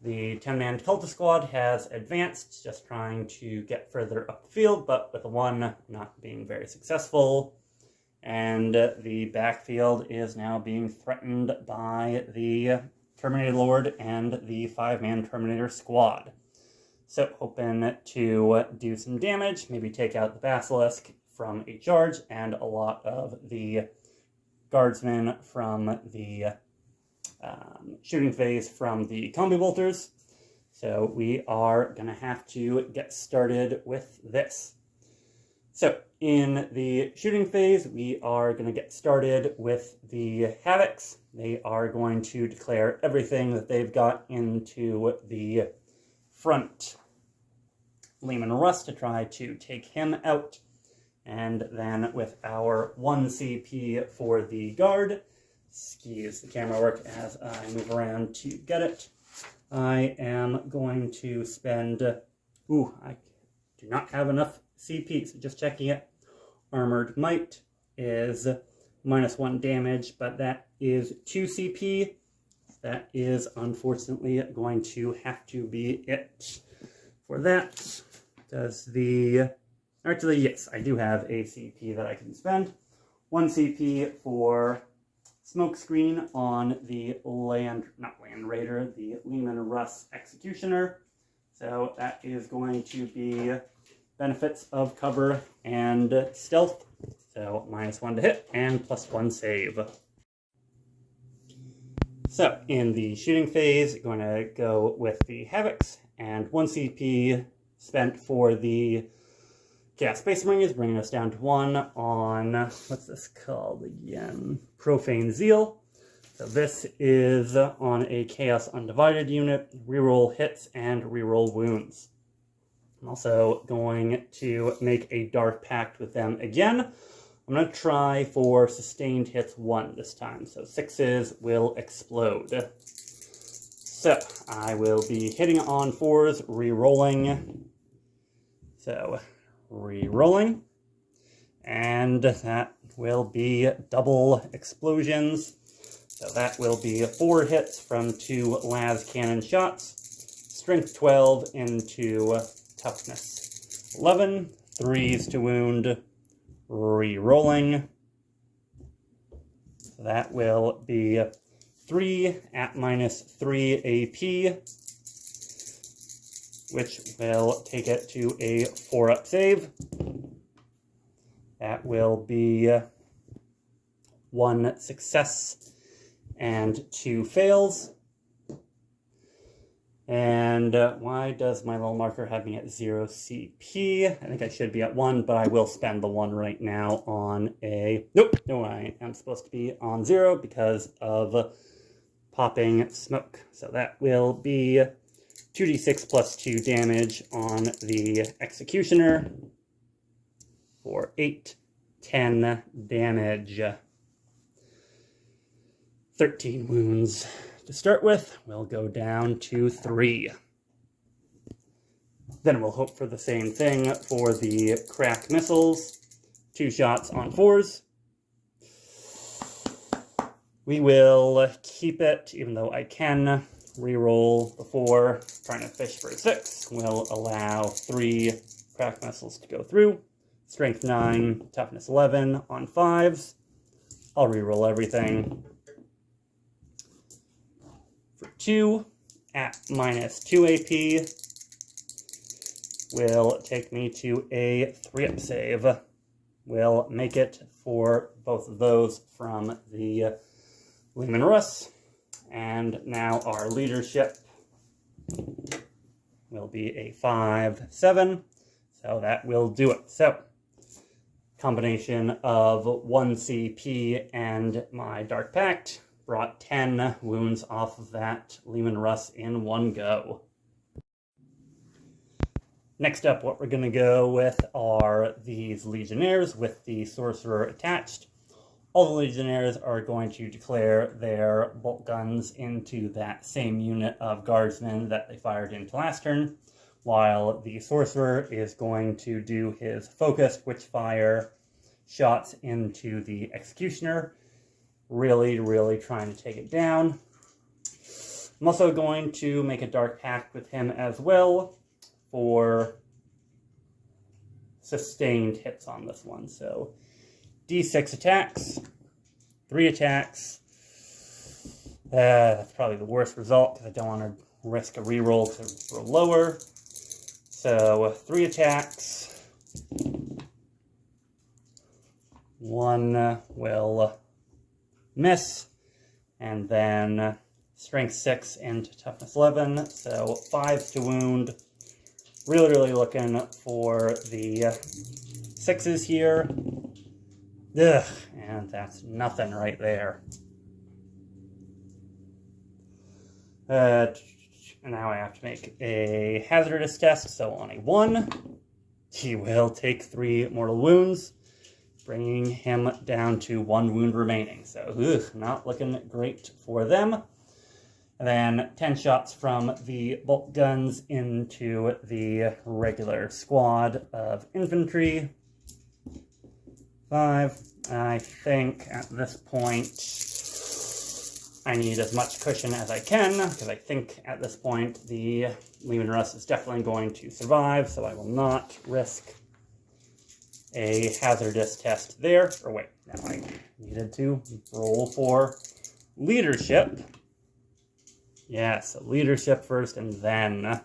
The 10-man Cultist Squad has advanced, just trying to get further up the field, but with a 1 not being very successful. And the backfield is now being threatened by the Terminator Lord and the 5-man Terminator Squad. So hoping to do some damage, maybe take out the Basilisk from a charge, and a lot of the Guardsmen from the shooting phase from the Combi Bolters. So we are going to have to get started with this. So in the shooting phase, we are going to get started with the Havocs. They are going to declare everything that they've got into the front. Lehman Russ to try to take him out. And then with our 1 CP for the Guard, excuse the camera work as I move around to get it, I am going to spend, I do not have enough CP, so just checking it. Armored Might is -1 damage, but that is 2 CP. That is unfortunately going to have to be it for that. Actually, yes, I do have a CP that I can spend. 1 CP for Smokescreen on the the Lehman Russ Executioner. So that is going to be benefits of cover and stealth. So -1 to hit and +1 save. So in the shooting phase, going to go with the Havocs, and 1 CP spent for the Chaos Space Marines, bringing us down to 1 on, what's this called again? Profane Zeal. So this is on a Chaos Undivided unit, reroll hits and reroll wounds. I'm also going to make a Dark Pact with them again. I'm going to try for sustained hits 1 this time, so 6s will explode. So I will be hitting on 4s, re-rolling. So re-rolling. And that will be double explosions. So that will be 4 hits from 2 las cannon shots. Strength 12 into toughness 11. 3s to wound. Re-rolling. So that will be 3 at -3 AP, which will take it to a 4-up save. That will be 1 success and 2 fails. And why does my little marker have me at 0 CP? I think I should be at 1, but I will spend the 1 right now on a... Nope, no, I am supposed to be on 0 because of popping smoke. So that will be 2d6 plus 2 damage on the Executioner for 8, 10 damage. 13 wounds. To start with, we'll go down to 3. Then we'll hope for the same thing for the crack missiles. 2 shots on 4s. We will keep it, even though I can reroll the 4, trying to fish for a 6. We'll allow 3 crack missiles to go through. Strength 9, toughness 11 on 5s. I'll reroll everything. For 2 at -2 AP will take me to a 3-up save. We'll make it for both of those from the Leman Russ. And now our leadership will be a 5-7. So that will do it. So combination of 1 CP and my Dark Pact brought 10 wounds off of that Leman Russ in one go. Next up, what we're going to go with are these Legionnaires with the Sorcerer attached. All the Legionnaires are going to declare their bolt guns into that same unit of Guardsmen that they fired into last turn, while the Sorcerer is going to do his focused Witchfire shots into the Executioner, really trying to take it down. I'm also going to make a Dark Pact with him as well for sustained hits on this one. So D6 attacks, 3 attacks. That's probably the worst result because I don't want to risk a reroll to roll lower. So 3 attacks. 1 will miss, and then strength 6 and toughness 11, so 5s to wound. Really looking for the 6s here. Ugh, and that's nothing right there. Now I have to make a hazardous test, so on a 1, he will take 3 mortal wounds, bringing him down to 1 wound remaining. So, not looking great for them. And then 10 shots from the bolt guns into the regular squad of infantry. 5. I think at this point I need as much cushion as I can, because I think at this point the Leman Russ is definitely going to survive, so I will not risk a hazardous test there. Or wait, now I needed to roll for leadership. Yes, leadership first and then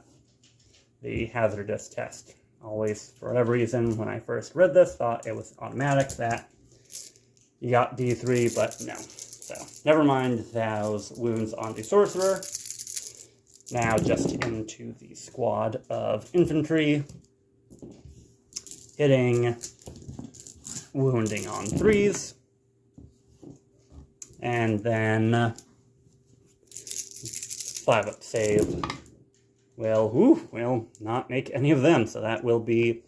the hazardous test. Always, for whatever reason, when I first read this, thought it was automatic that you got D3, but no. So, never mind those wounds on the Sorcerer. Now just into the squad of infantry. Hitting, wounding on 3s. And then 5-up save will not make any of them. So that will be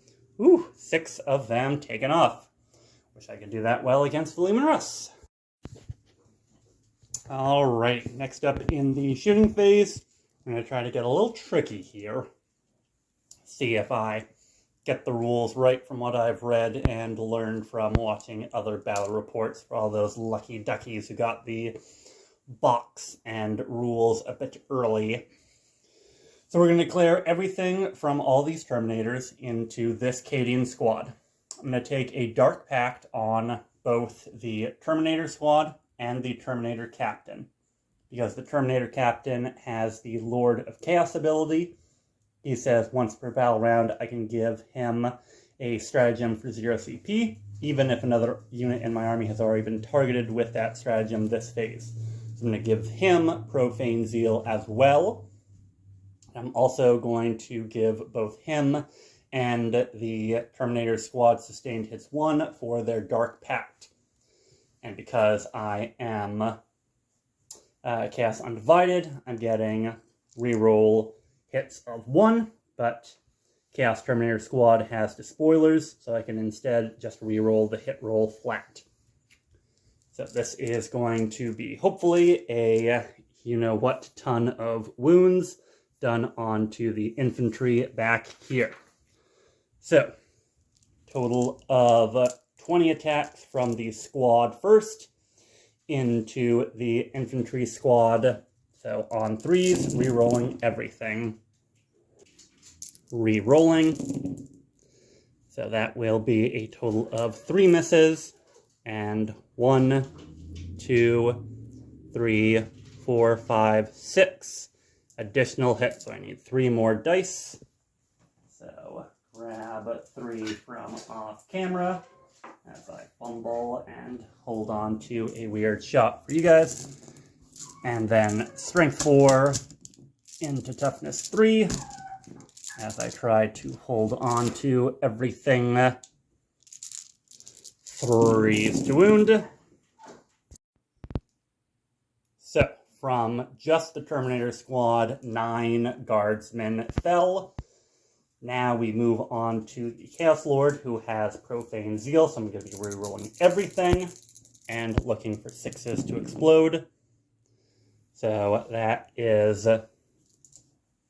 6 of them taken off. Wish I could do that well against the Leman Russ. Alright, next up in the shooting phase, I'm going to try to get a little tricky here. See if I get the rules right from what I've read and learned from watching other battle reports for all those lucky duckies who got the box and rules a bit early. So we're going to declare everything from all these Terminators into this Cadian squad. I'm going to take a Dark Pact on both the Terminator squad and the Terminator Captain, because the Terminator Captain has the Lord of Chaos ability. He says once per battle round I can give him a stratagem for 0 CP, even if another unit in my army has already been targeted with that stratagem this phase. So I'm going to give him Profane Zeal as well. I'm also going to give both him and the Terminator squad sustained hits 1 for their Dark Pact. And because I am Chaos Undivided, I'm getting reroll hits of 1, but Chaos Terminator squad has despoilers, so I can instead just reroll the hit roll flat. So this is going to be hopefully a you-know-what ton of wounds done onto the infantry back here. So, total of 20 attacks from the squad first into the infantry squad. So on 3s, re-rolling everything. Re-rolling. So that will be a total of 3 misses. And 1, 2, 3, 4, 5, 6 additional hits. So I need 3 more dice. So grab 3 from off camera as I fumble and hold on to a weird shot for you guys. And then strength 4 into toughness 3 as I try to hold on to everything. 3s to wound. So, from just the Terminator squad, 9 guardsmen fell. Now we move on to the Chaos Lord, who has Profane Zeal, so I'm going to be rerolling everything and looking for 6s to explode. So that is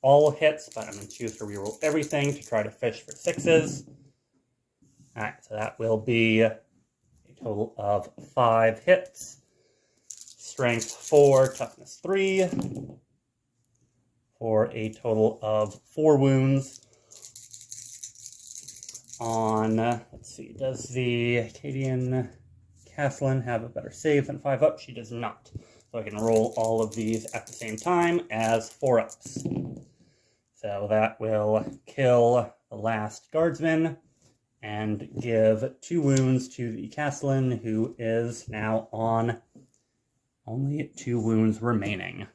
all hits, but I'm going to choose to reroll everything to try to fish for 6s. Alright, so that will be a total of 5 hits. Strength 4, toughness 3, for a total of 4 wounds. On, let's see, does the Acadian Castellan have a better save than 5 up? She does not. So I can roll all of these at the same time as 4 ups. So that will kill the last guardsman and give 2 wounds to the Castellan, who is now on only 2 wounds remaining.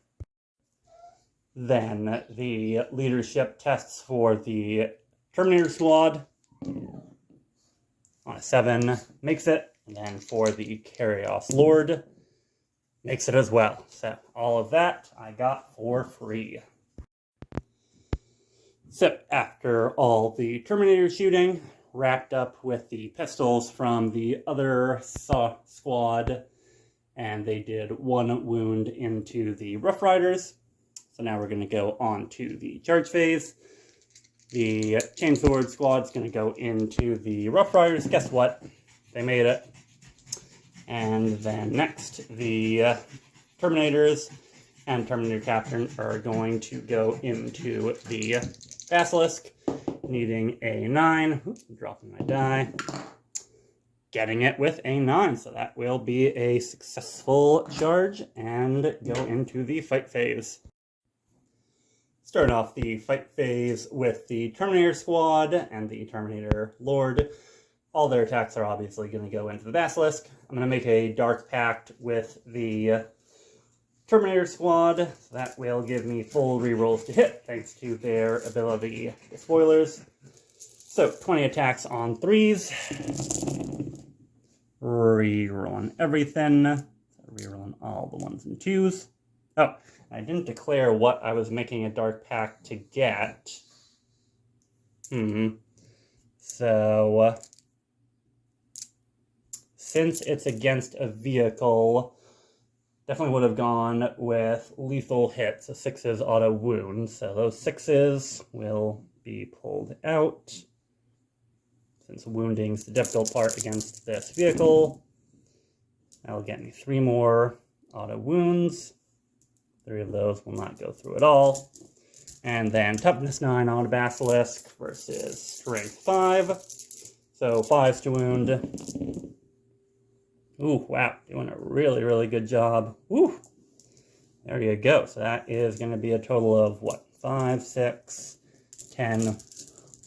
Then the leadership tests for the Terminator squad. On a 7, makes it. And then for the Chaos Lord, makes it as well. So all of that I got for free. So after all the Terminator shooting, wrapped up with the pistols from the other squad, and they did 1 wound into the Rough Riders. So now we're going to go on to the charge phase. The Chainsword squad's going to go into the Rough Riders. Guess what? They made it. And then next, the Terminators and Terminator Captain are going to go into the Basilisk, needing a 9. Oops, I'm dropping my die. Getting it with a 9, so that will be a successful charge and go into the fight phase. Start off the fight phase with the Terminator squad and the Terminator Lord. All their attacks are obviously going to go into the Basilisk. I'm going to make a Dark Pact with the Terminator squad. So that will give me full rerolls to hit, thanks to their ability spoilers. So 20 attacks on 3s. Rerolling everything. Rerolling all the 1s and 2s. Oh, I didn't declare what I was making a Dark Pact to get. So, since it's against a vehicle, definitely would have gone with lethal hits. So 6s auto wound. So those 6s will be pulled out. since wounding's the difficult part against this vehicle. That'll get me 3 more auto wounds. 3 of those will not go through at all. And then toughness 9 on a basilisk versus strength 5. So 5s to wound. Ooh, wow, doing a really, really good job. Ooh, there you go. So that is going to be a total of what? 5, 6, 10,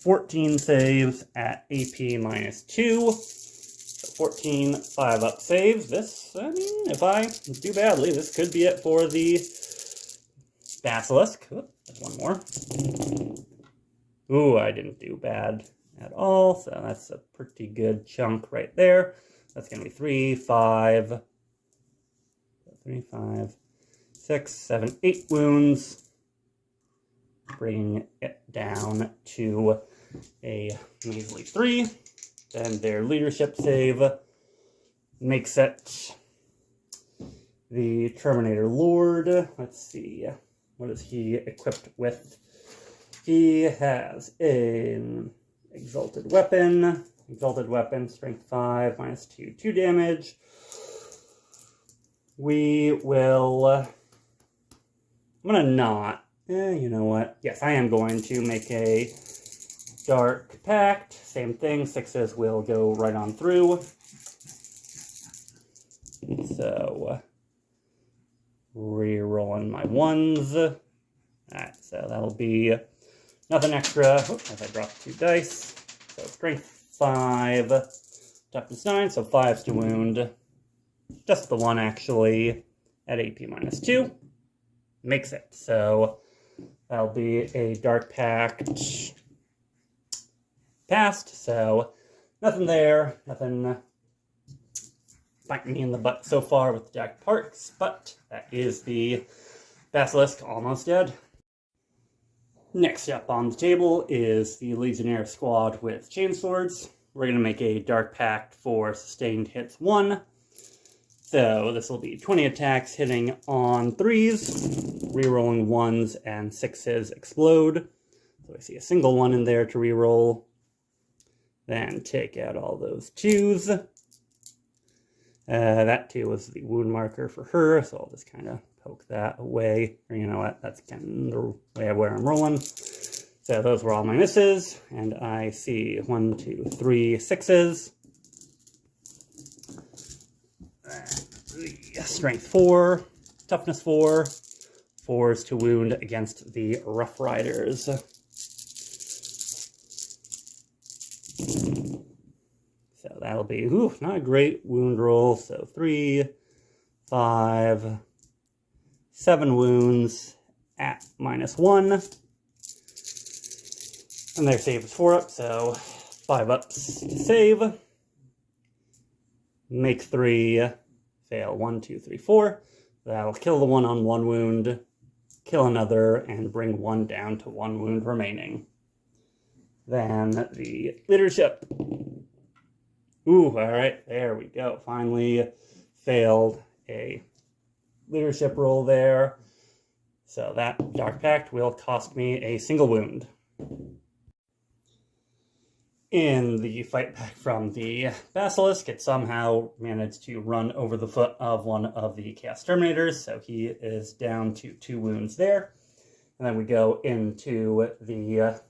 14 saves at AP minus 2. So 14 5-up saves. This, I mean, if I do badly, this could be it for the basilisk. Oop, there's one more. Ooh, I didn't do bad at all. So that's a pretty good chunk right there. That's going to be 3, 5, 6, 7, 8 wounds. Bringing it down to a measly 3. Then their leadership save makes it the Terminator Lord. Let's see. What is he equipped with? He has an exalted weapon. Exalted weapon, strength 5, minus 2, 2 damage. We will... I'm going to not... you know what? Yes, I am going to make a Dark Pact. Same thing, 6s will go right on through. So, re-rolling my 1s. Alright, so that'll be nothing extra. Oh, as I dropped 2 dice. So, strength 5, toughness 9, so 5s to wound. Just the 1, actually, at AP minus 2. Makes it. So, that'll be a Dark Pact passed. So, nothing there. Nothing biting me in the butt so far with the jagged parts. But that is the Basilisk almost dead. Next up on the table is the Legionnaire squad with chainswords. We're going to make a Dark Pact for sustained hits 1. So this will be 20 attacks hitting on 3s, rerolling 1s and 6s explode. So I see a single 1 in there to reroll. Then take out all those 2s. That 2 was the wound marker for her, so I'll just kind of poke that away. Or you know what, that's kind of the way where I'm rolling. So those were all my misses, and I see 1, 2, 3 6s. Strength 4, toughness 4, 4s to wound against the Rough Riders. So that'll be, ooh, not a great wound roll. So 3, 5, 7 wounds at minus 1. And their save is 4 up, so 5 ups to save. Make 3, fail 1, 2, 3, 4. That'll kill the one on 1 wound, kill another, and bring 1 down to 1 wound remaining. Then the leadership. Ooh, alright, there we go. Finally failed a leadership roll there. So that Dark Pact will cost me a single wound. In the fight back from the Basilisk, it somehow managed to run over the foot of one of the Chaos Terminators, so he is down to 2 wounds there. And then we go into the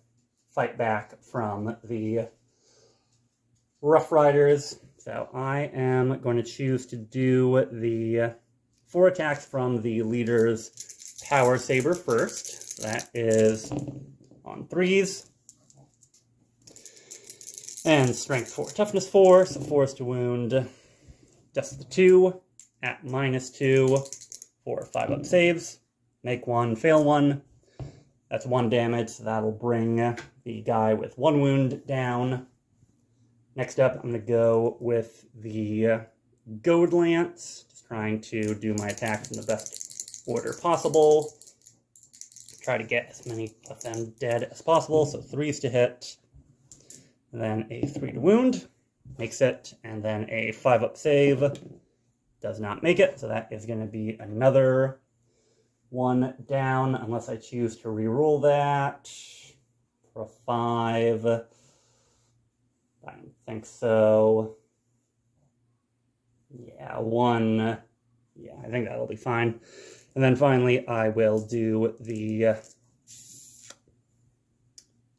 fight back from the Rough Riders. So I am going to choose to do the 4 attacks from the leader's Power Saber first. That is on 3s. And strength 4, toughness 4, so 4s to wound. Just the 2 at minus 2 for 5-up saves. Make 1, fail 1. That's 1 damage, so that'll bring the guy with 1 wound down. Next up, I'm going to go with the Goad Lance. Just trying to do my attacks in the best order possible. Try to get as many of them dead as possible, so 3s to hit. And then a 3 to wound, makes it, and then a 5-up save, does not make it, so that is going to be another 1 down, unless I choose to re-roll that for a 5. I don't think so. Yeah, one. Yeah, I think that'll be fine. And then finally, I will do the...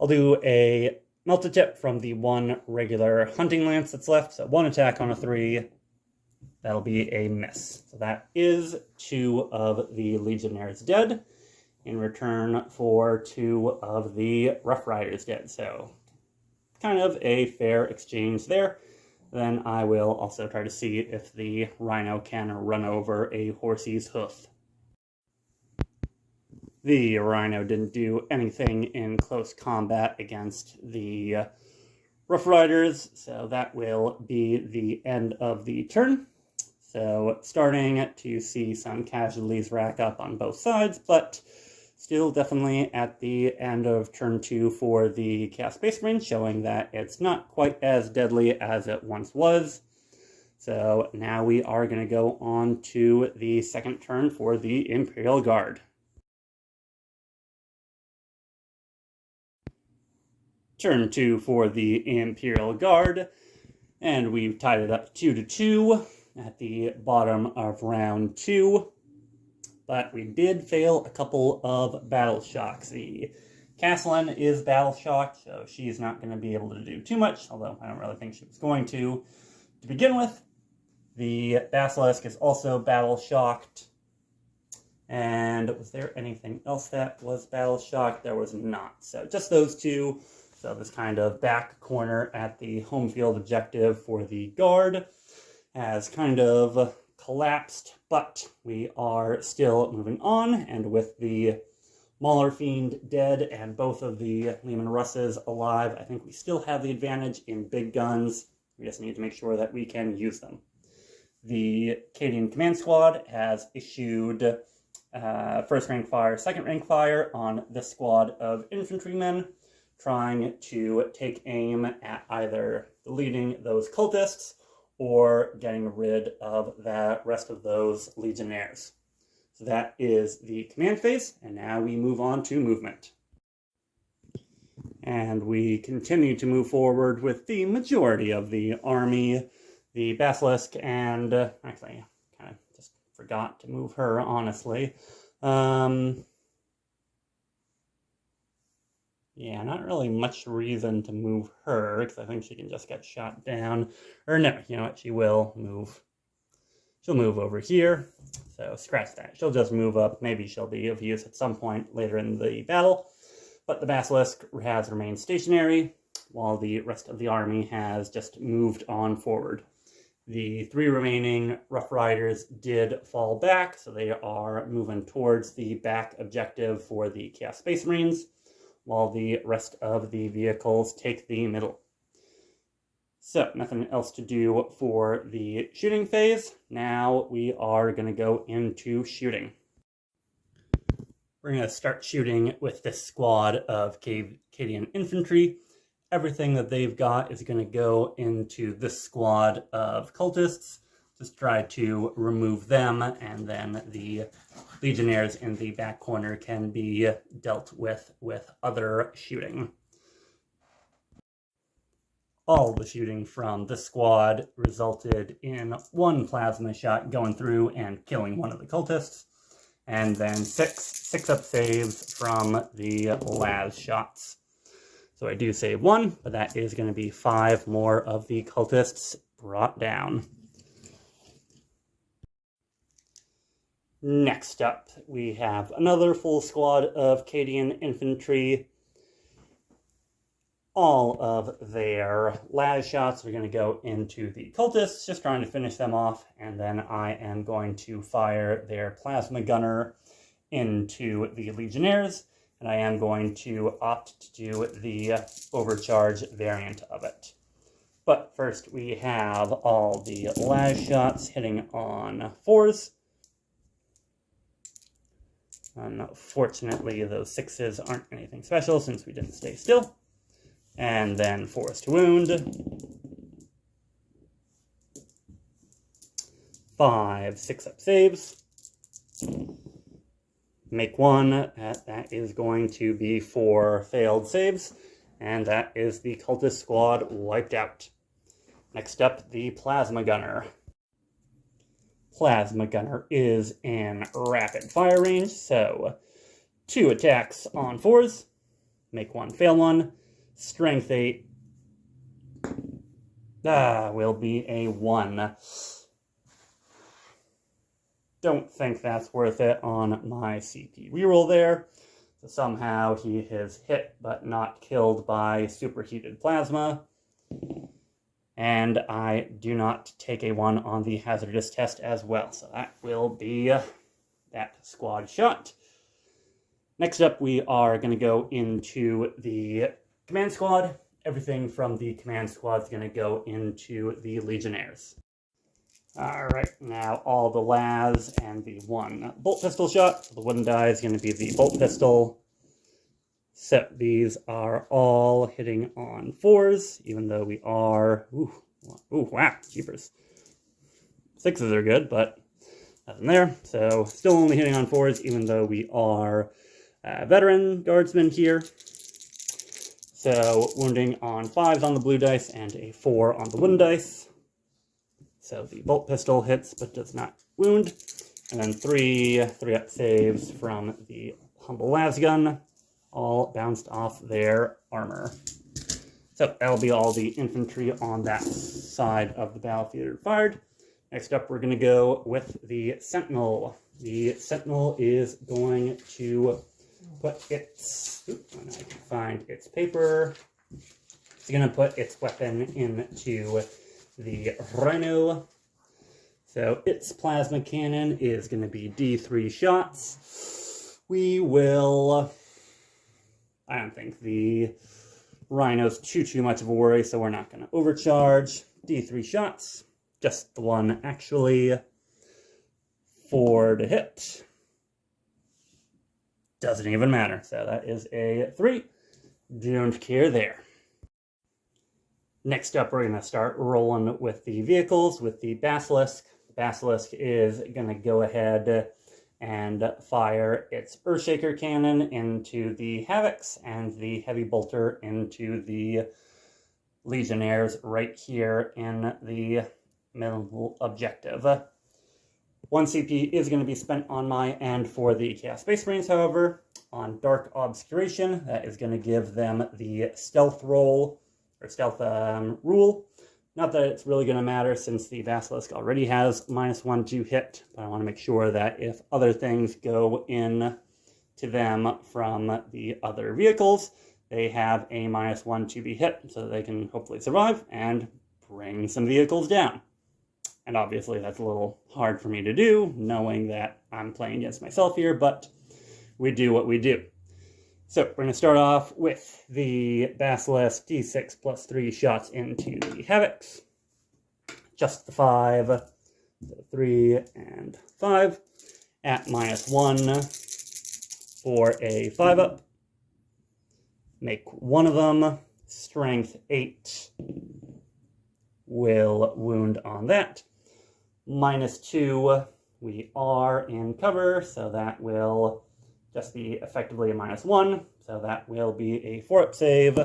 I'll do a melted tip from the one regular hunting lance that's left. So one attack on a 3. That'll be a miss. So that is 2 of the Legionnaires dead in return for 2 of the Rough Riders dead. So kind of a fair exchange there. Then I will also try to see if the Rhino can run over a horse's hoof. The Rhino didn't do anything in close combat against the Rough Riders, so that will be the end of the turn. So starting to see some casualties rack up on both sides, but still definitely at the end of turn 2 for the Chaos Space Marine, showing that it's not quite as deadly as it once was. So now we are going to go on to the second turn for the Imperial Guard. Turn 2 for the Imperial Guard, and we've tied it up 2-2 at the bottom of round 2. But we did fail a couple of battle shocks. The Castellan is battle shocked, so she's not going to be able to do too much, although I don't really think she was going to begin with. The Basilisk is also battle shocked. And was there anything else that was battle shocked? There was not. So just those 2. So this kind of back corner at the home field objective for the Guard has kind of collapsed, but we are still moving on, and with the Mauler Fiend dead and both of the Leman Russes alive, I think we still have the advantage in big guns. We just need to make sure that we can use them. The Cadian Command Squad has issued first rank fire, second rank fire on this squad of infantrymen, trying to take aim at either deleting those cultists or getting rid of the rest of those legionnaires. So that is the command phase, and now we move on to movement. And we continue to move forward with the majority of the army, the Basilisk, and actually, I kind of just forgot to move her, honestly. Yeah, not really much reason to move her, because I think she can just get shot down. Or no, you know what, she will move. She'll move over here, so scratch that. She'll just move up. Maybe she'll be of use at some point later in the battle. But the Basilisk has remained stationary, while the rest of the army has just moved on forward. The 3 remaining Rough Riders did fall back, so they are moving towards the back objective for the Chaos Space Marines, while the rest of the vehicles take the middle. So, nothing else to do for the shooting phase. Now we are going to go into shooting. We're going to start shooting with this squad of Cadian infantry. Everything that they've got is going to go into this squad of cultists. Just try to remove them, and then the legionnaires in the back corner can be dealt with other shooting. All the shooting from this squad resulted in 1 plasma shot going through and killing one of the cultists, and then 6 up saves from the las shots. So I do save 1, but that is going to be 5 more of the cultists brought down. Next up, we have another full squad of Cadian infantry. All of their las shots are going to go into the cultists, just trying to finish them off, and then I am going to fire their plasma gunner into the legionnaires, and I am going to opt to do the overcharge variant of it. But first, we have all the las shots hitting on 4s. Unfortunately, those 6s aren't anything special since we didn't stay still. And then 4s to wound. 5 6-up saves. Make 1. That is going to be 4 failed saves. And that is the cultist squad wiped out. Next up, the plasma gunner. Plasma gunner is in rapid fire range, so 2 attacks on 4s, make 1 fail 1, strength 8, will be a 1. Don't think that's worth it on my CP reroll there. So somehow he is hit but not killed by superheated plasma. And I do not take a 1 on the hazardous test as well. So that will be that squad shot. Next up, we are going to go into the command squad. Everything from the command squad is going to go into the legionnaires. Alright, now all the las and the 1 bolt pistol shot. So the wooden die is going to be the bolt pistol. So these are all hitting on 4s, even though we are... Ooh, wow, jeepers. 6s are good, but nothing there. So still only hitting on 4s, even though we are veteran guardsmen here. So wounding on 5s on the blue dice and a 4 on the wooden dice. So the bolt pistol hits but does not wound. And then 3 up saves from the humble lasgun, all bounced off their armor. So that'll be all the infantry on that side of the battlefield fired. Next up, we're going to go with the sentinel. The sentinel is going to put its... when I can find its paper. It's going to put its weapon into the rhino. So its plasma cannon is going to be D3 shots. We will... I don't think the rhino's too much of a worry, so we're not going to overcharge. D3 shots. Just the 1 actually. 4 to hit. Doesn't even matter. So that is a 3. Don't care there. Next up, we're going to start rolling with the vehicles, with the basilisk. The basilisk is going to go ahead and fire its Earthshaker cannon into the Havocs and the Heavy Bolter into the Legionnaires right here in the middle objective. 1 CP is going to be spent on my end for the Chaos Space Marines, however. On Dark Obscuration, that is going to give them the stealth roll, or stealth rule. Not that it's really going to matter since the Basilisk already has -1 to hit, but I want to make sure that if other things go in to them from the other vehicles, they have a -1 to be hit, so that they can hopefully survive and bring some vehicles down. And obviously that's a little hard for me to do, knowing that I'm playing against myself here, but we do what we do. So we're going to start off with the Basilisk D6 plus 3 shots into the Havocs. Just the 5, so 3 and 5 at -1 for a 5-up. Make 1 of them, strength 8, will wound on that. -2, we are in cover, so that will just be effectively a -1, so that will be a 4-up save,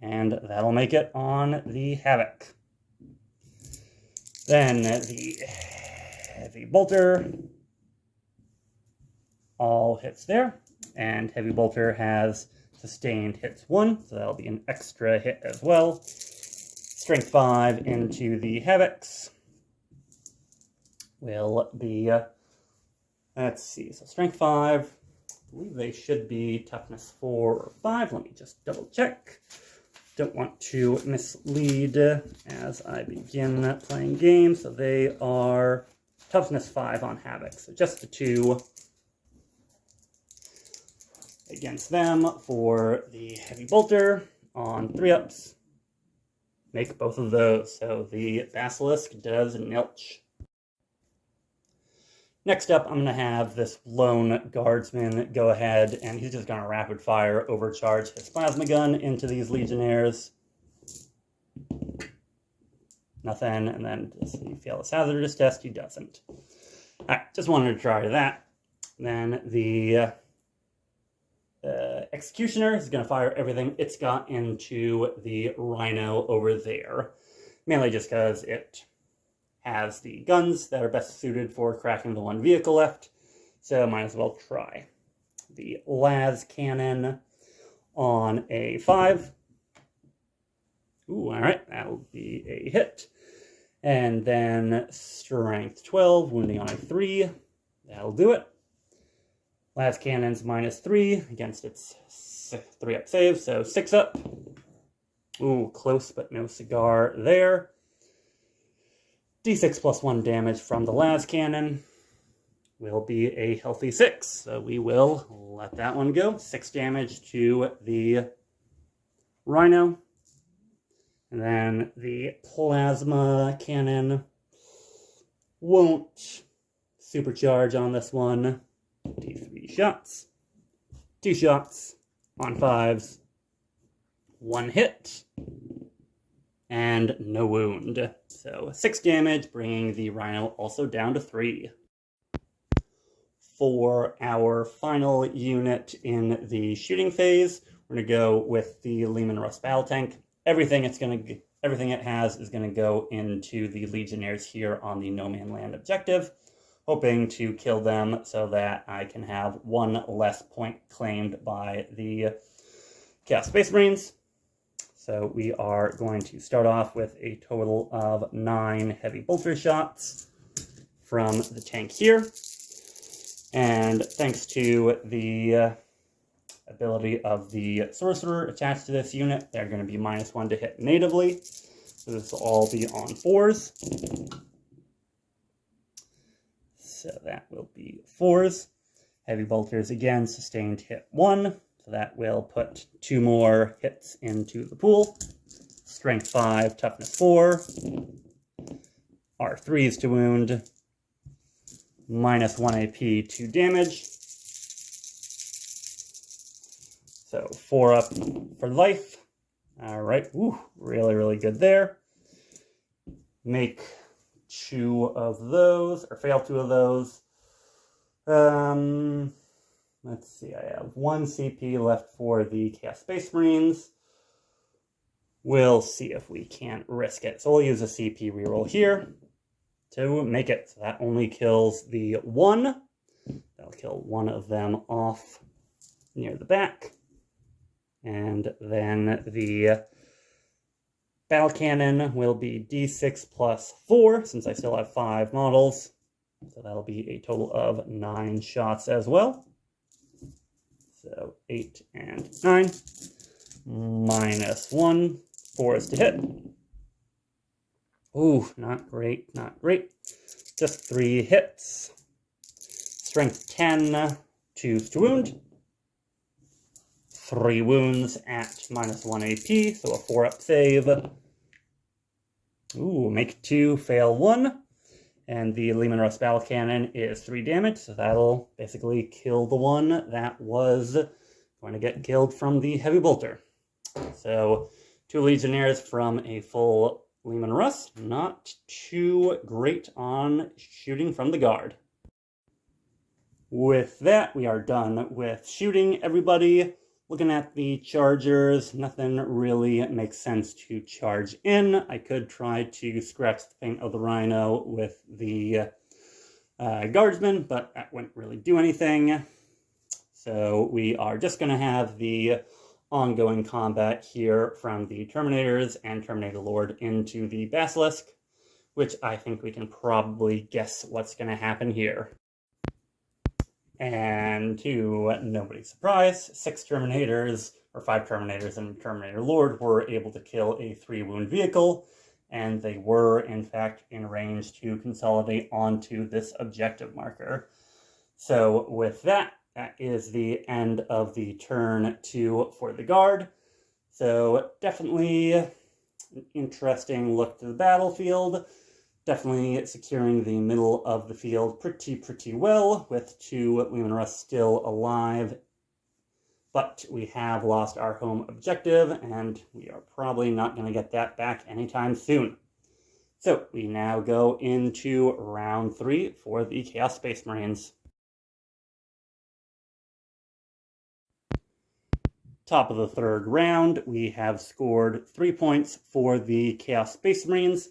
and that'll make it on the Havoc. Then the Heavy Bolter, all hits there, and Heavy Bolter has sustained hits 1, so that'll be an extra hit as well. Strength 5 into the Havocs will be... let's see, so strength 5, I believe they should be toughness 4 or 5. Let me just double check. Don't want to mislead as I begin playing games. So they are toughness 5 on Havoc, so just the 2 against them for the Heavy Bolter on 3-ups. Make both of those, so the Basilisk does nilch. Next up, I'm going to have this lone guardsman go ahead, and he's just going to rapid fire overcharge his plasma gun into these legionnaires. Nothing, and then does he fail his hazardous test? He doesn't. Alright, just wanted to try that. Then the Executioner is going to fire everything it's got into the Rhino over there. Mainly just because it has the guns that are best suited for cracking the one vehicle left. So might as well try. The las cannon on a 5. Ooh, alright, that'll be a hit. And then strength 12, wounding on a 3. That'll do it. Las cannon's -3 against its 3-up save, so 6 up. Ooh, close but no cigar there. D6 plus 1 damage from the las cannon will be a healthy 6, so we will let that one go. 6 damage to the Rhino. And then the plasma cannon won't supercharge on this one. D3 shots. 2 shots on 5s. 1 hit. And no wound. So 6 damage, bringing the Rhino also down to 3. For our final unit in the shooting phase, we're going to go with the Leman Russ battle tank. Everything it has is going to go into the Legionnaires here on the No Man Land objective, hoping to kill them so that I can have 1 less point claimed by the Chaos Space Marines. So we are going to start off with a total of 9 heavy bolter shots from the tank here. And thanks to the ability of the sorcerer attached to this unit, they're going to be -1 to hit natively. So this will all be on 4s. So that will be 4s. Heavy bolters again, sustained hit 1. So that will put 2 more hits into the pool. Strength 5, toughness 4. R3s to wound. -1 AP, 2 damage. So 4 up for life. Alright, really, really good there. Make 2 of those, or fail 2 of those. Let's see, I have 1 CP left for the Chaos Space Marines. We'll see if we can't risk it. So we'll use a CP reroll here to make it. So that only kills the 1. That'll kill 1 of them off near the back. And then the battle cannon will be D6 plus 4, since I still have 5 models. So that'll be a total of 9 shots as well. So 8 and 9. -1. 4 is to hit. Ooh, not great, not great. Just 3 hits. Strength 10, 2 to wound. 3 wounds at -1 AP, so a 4-up save. Ooh, make 2, fail 1. And the Leman Russ battle cannon is 3 damage, so that'll basically kill the one that was going to get killed from the heavy bolter. So 2 Legionnaires from a full Leman Russ, not too great on shooting from the guard. With that, we are done with shooting everybody. Looking at the chargers, nothing really makes sense to charge in. I could try to scratch the paint of the Rhino with the guardsmen, but that wouldn't really do anything. So we are just going to have the ongoing combat here from the Terminators and Terminator Lord into the Basilisk, which I think we can probably guess what's going to happen here. And to nobody's surprise, 6 Terminators, or 5 Terminators and Terminator Lord were able to kill a 3-wound vehicle, and they were, in fact, in range to consolidate onto this objective marker. So with that, that is the end of the turn 2 for the Guard. So definitely an interesting look to the battlefield. Definitely securing the middle of the field pretty well, with 2 Leman Russ still alive. But we have lost our home objective, and we are probably not going to get that back anytime soon. So we now go into round 3 for the Chaos Space Marines. Top of the third round, we have scored 3 points for the Chaos Space Marines.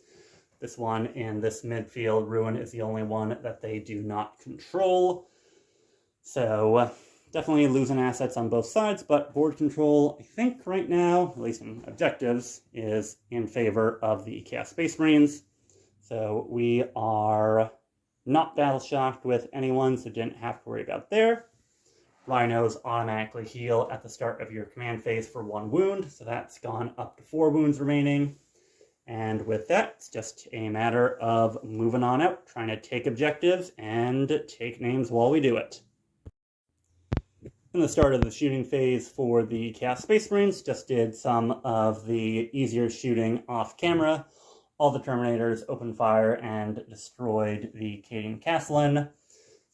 This one in this midfield ruin is the only one that they do not control. So definitely losing assets on both sides, but board control, I think right now, at least in objectives, is in favor of the Chaos Space Marines. So we are not battle shocked with anyone, so didn't have to worry about there. Rhinos automatically heal at the start of your command phase for 1 wound, so that's gone up to 4 wounds remaining. And with that, it's just a matter of moving on out, trying to take objectives and take names while we do it. In the start of the shooting phase for the Chaos Space Marines, just did some of the easier shooting off camera. All the Terminators opened fire and destroyed the Cadian Castellan.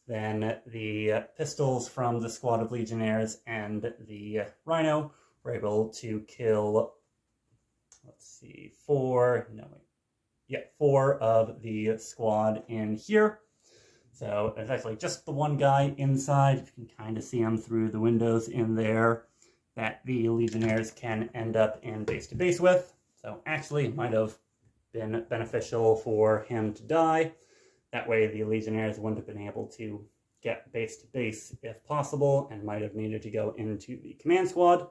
Then the pistols from the squad of Legionnaires and the Rhino were able to kill, let's see, 4 of the squad in here. So it's actually just the one guy inside. You can kind of see him through the windows in there that the Legionnaires can end up in base-to-base with. So actually it might have been beneficial for him to die. That way the Legionnaires wouldn't have been able to get base-to-base if possible and might have needed to go into the command squad.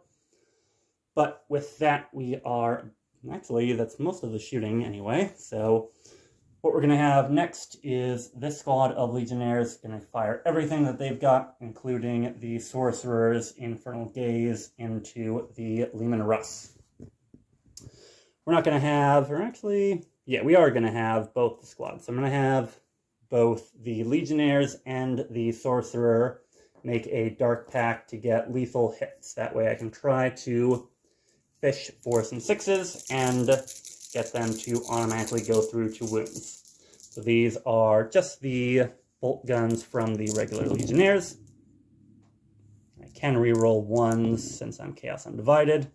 But with that, we are... Actually, that's most of the shooting anyway. So what we're going to have next is this squad of Legionnaires going to fire everything that they've got, including the Sorcerer's Infernal Gaze, into the Leman Russ. We're not going to have, or actually, yeah, we are going to have both the squads. So I'm going to have both the Legionnaires and the Sorcerer make a Dark Pact to get lethal hits. That way I can try to fish for some 6s and get them to automatically go through to wounds. So these are just the bolt guns from the regular Legionnaires. I can reroll 1s since I'm Chaos Undivided.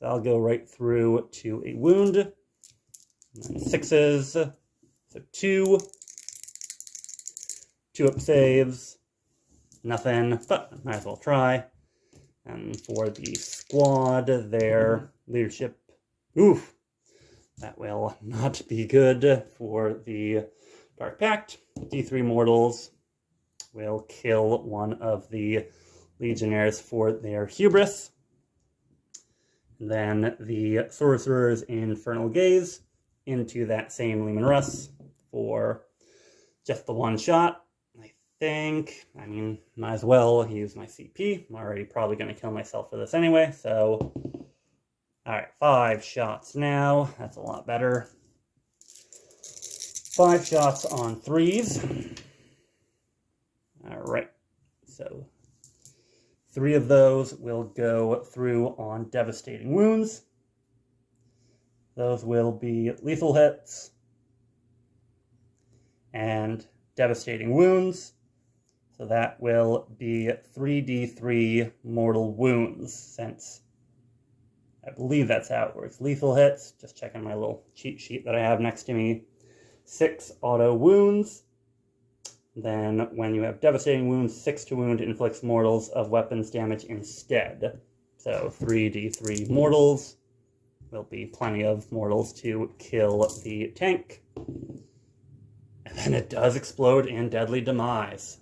That'll go right through to a wound. And then 6s, so 2 up saves, nothing, but might as well try. And for the squad, their leadership, oof, that will not be good for the Dark Pact. D3 mortals will kill one of the Legionnaires for their hubris. And then the Sorcerer's Infernal Gaze into that same Leman Russ for just the 1 shot. I mean, might as well use my CP. I'm already probably going to kill myself for this anyway, so... Alright, 5 shots now. That's a lot better. 5 shots on 3s. Alright, so 3 of those will go through on devastating wounds. Those will be lethal hits and devastating wounds. So that will be 3d3 mortal wounds, since I believe that's how it works. Lethal hits, just checking my little cheat sheet that I have next to me. 6 auto wounds. Then when you have devastating wounds, 6 to wound inflicts mortals of weapons damage instead. So 3d3 mortals will be plenty of mortals to kill the tank. And then it does explode in deadly demise.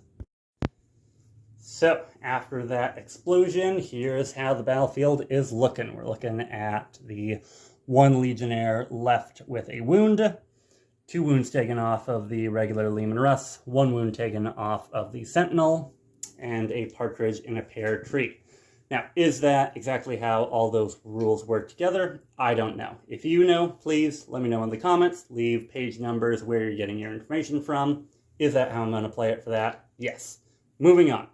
So, after that explosion, here's how the battlefield is looking. We're looking at the 1 Legionnaire left with a wound, 2 wounds taken off of the regular Leman Russ, 1 wound taken off of the Sentinel, and a partridge in a pear tree. Now, is that exactly how all those rules work together? I don't know. If you know, please let me know in the comments. Leave page numbers where you're getting your information from. Is that how I'm going to play it for that? Yes. Moving on.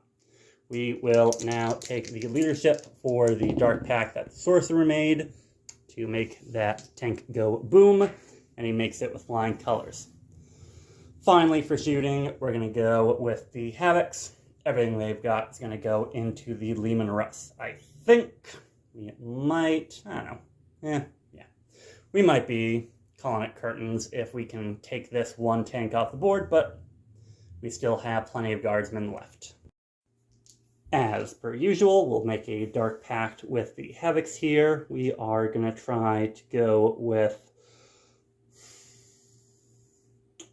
We will now take the leadership for the Dark Pact that the Sorcerer made to make that tank go boom, and he makes it with flying colors. Finally, for shooting, we're going to go with the Havocs. Everything they've got is going to go into the Leman Russ. I think we might, I don't know, yeah. We might be calling it curtains if we can take this 1 tank off the board, but we still have plenty of guardsmen left. As per usual, we'll make a Dark Pact with the Havocs here. We are going to try to go with...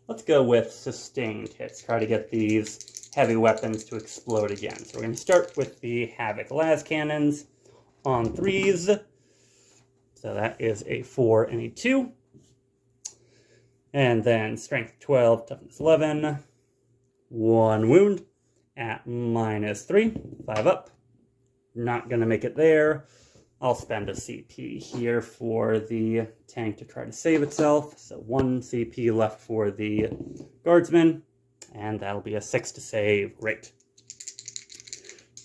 Let's go with sustained hits. Try to get these heavy weapons to explode again. So we're going to start with the Havoc las cannons on 3s. So that is a 4 and a 2. And then strength 12, toughness 11. 1 wound at -3. 5 up. Not going to make it there. I'll spend a CP here for the tank to try to save itself. So 1 CP left for the guardsman. And that'll be a 6 to save. Great.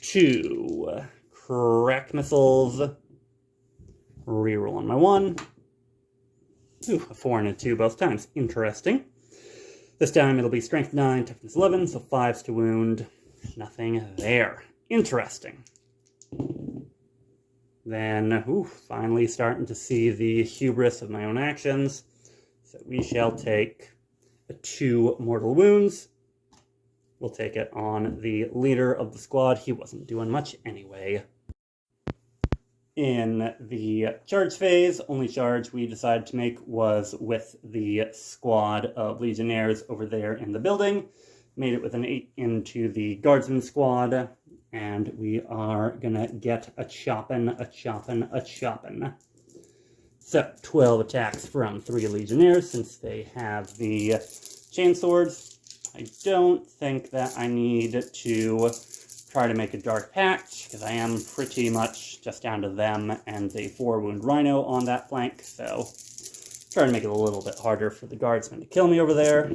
2 crack missiles. Reroll on my 1. Ooh, a 4 and a 2 both times. Interesting. This time it'll be strength 9, toughness 11, so 5s to wound. Nothing there. Interesting. Then, finally starting to see the hubris of my own actions. So we shall take 2 mortal wounds. We'll take it on the leader of the squad. He wasn't doing much anyway. In the charge phase, only charge we decided to make was with the squad of legionnaires over there in the building. Made it with an 8 into the guardsman squad, and we are gonna get a choppin'. So 12 attacks from 3 legionnaires since they have the chainswords. I don't think that I need to try to make a Dark Pact, because I am pretty much just down to them and the 4-wound rhino on that flank, so try to make it a little bit harder for the guardsmen to kill me over there.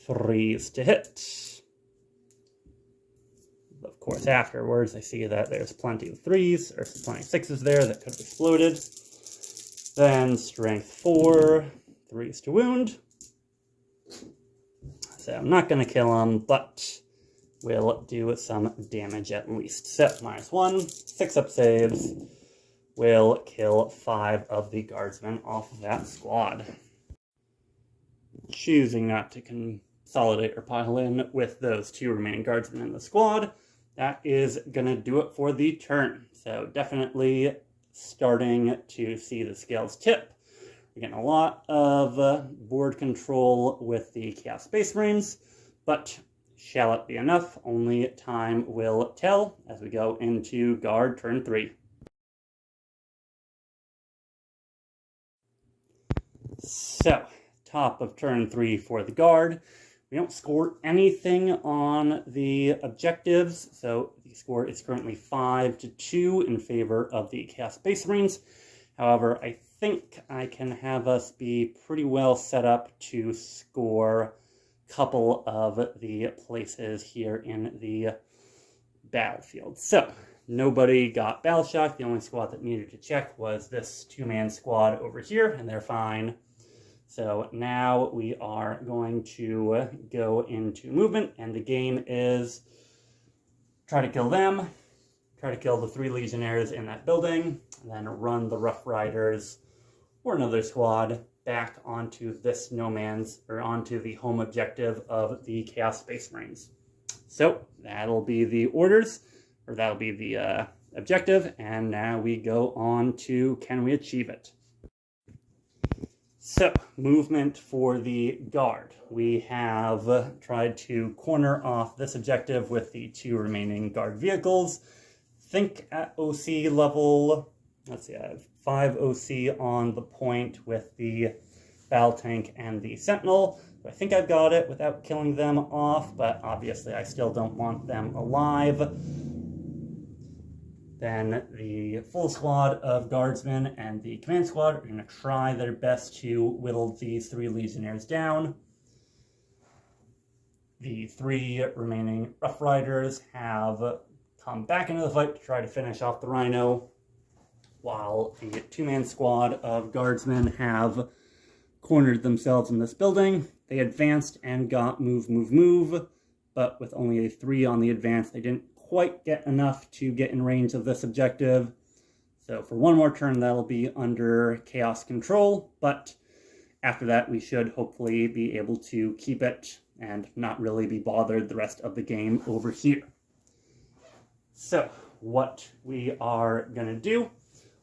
3s to hit. Of course, afterwards, I see that there's plenty of 3s, or plenty of 6s there that could have exploded. Then strength 4, 3s to wound. So I'm not going to kill him, but will do some damage at least. So, -1, 6 up saves, will kill 5 of the guardsmen off of that squad. Choosing not to consolidate or pile in with those 2 remaining guardsmen in the squad, that is going to do it for the turn. So definitely starting to see the scales tip. We're getting a lot of board control with the Chaos Space Marines, but shall it be enough? Only time will tell as we go into Guard turn 3. So, top of turn 3 for the Guard. We don't score anything on the objectives, so the score is currently 5-2 in favor of the Chaos Space Marines. However, I think I can have us be pretty well set up to score couple of the places here in the battlefield. So, nobody got battle shock. The only squad that needed to check was this 2-man squad over here, and they're fine. So now we are going to go into movement, and the game is try to kill them, try to kill the 3 legionnaires in that building, and then run the Rough Riders or another squad back onto this onto the home objective of the Chaos Space Marines. So that'll be the orders, or that'll be the objective, and now we go on to can we achieve it? So, movement for the Guard. We have tried to corner off this objective with the 2 remaining Guard vehicles. Think at OC level, let's see, I have 5 OC on the point with the battle tank and the sentinel. So I think I've got it without killing them off, but obviously I still don't want them alive. Then the full squad of guardsmen and the command squad are going to try their best to whittle these 3 legionnaires down. The 3 remaining Rough Riders have come back into the fight to try to finish off the rhino, while the 2-man squad of guardsmen have cornered themselves in this building. They advanced and got move, but with only a 3 on the advance, they didn't quite get enough to get in range of this objective. So for 1 more turn, that'll be under chaos control, but after that, we should hopefully be able to keep it and not really be bothered the rest of the game over here. So what we are going to do,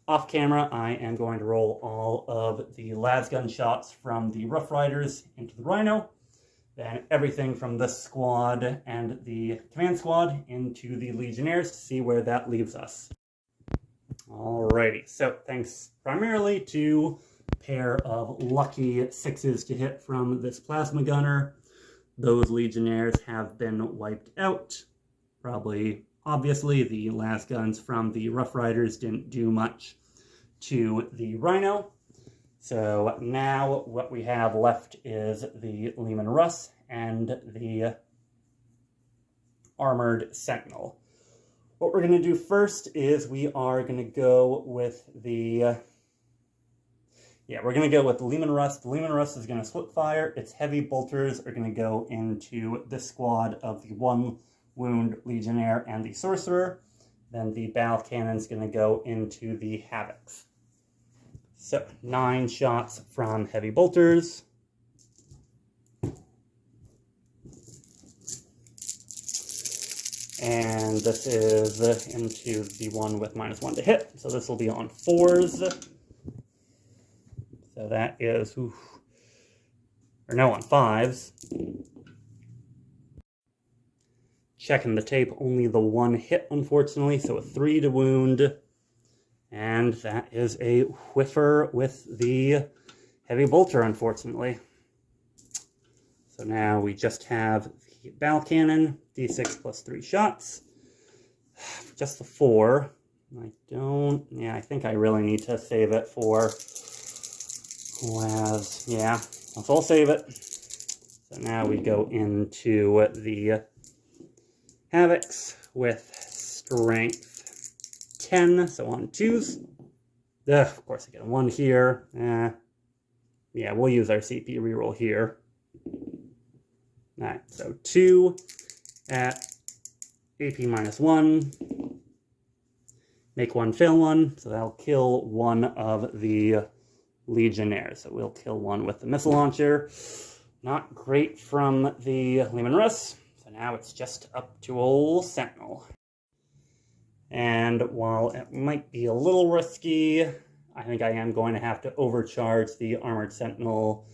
off camera, I am going to roll all of the lasgun shots from the Rough Riders into the Rhino, then everything from this squad and the command squad into the Legionnaires to see where that leaves us. Alrighty, so thanks primarily to a pair of lucky 6s to hit from this plasma gunner, those Legionnaires have been wiped out. Probably, obviously, the lasguns from the Rough Riders didn't do much to the Rhino. So now what we have left is the Leman Russ and the Armored Sentinel. What we're going to do first is we are going to go with the... we're going to go with the Leman Russ. The Leman Russ is going to split fire. Its heavy bolters are going to go into this squad of the 1 wound Legionnaire and the Sorcerer. Then the battle cannon is going to go into the Havocs. So 9 shots from heavy bolters. And this is into the one with -1 to hit. So this will be on 4s. So that is, on 5s. Checking the tape, only the 1 hit, unfortunately. So a 3 to wound. And that is a whiffer with the heavy bolter, unfortunately. So now we just have the battle cannon, d6 plus 3 shots. Just the 4. I think I really need to save it for so I'll save it. So now we go into the Havocs with strength 10, so on 2s. Of course I get a 1 here. We'll use our CP reroll here. Alright, so 2 at AP -1. Make 1 fail 1, so that'll kill 1 of the Legionnaires. So we'll kill 1 with the missile launcher. Not great from the Leman Russ. So now it's just up to old Sentinel. And while it might be a little risky, I think I am going to have to overcharge the Armored Sentinel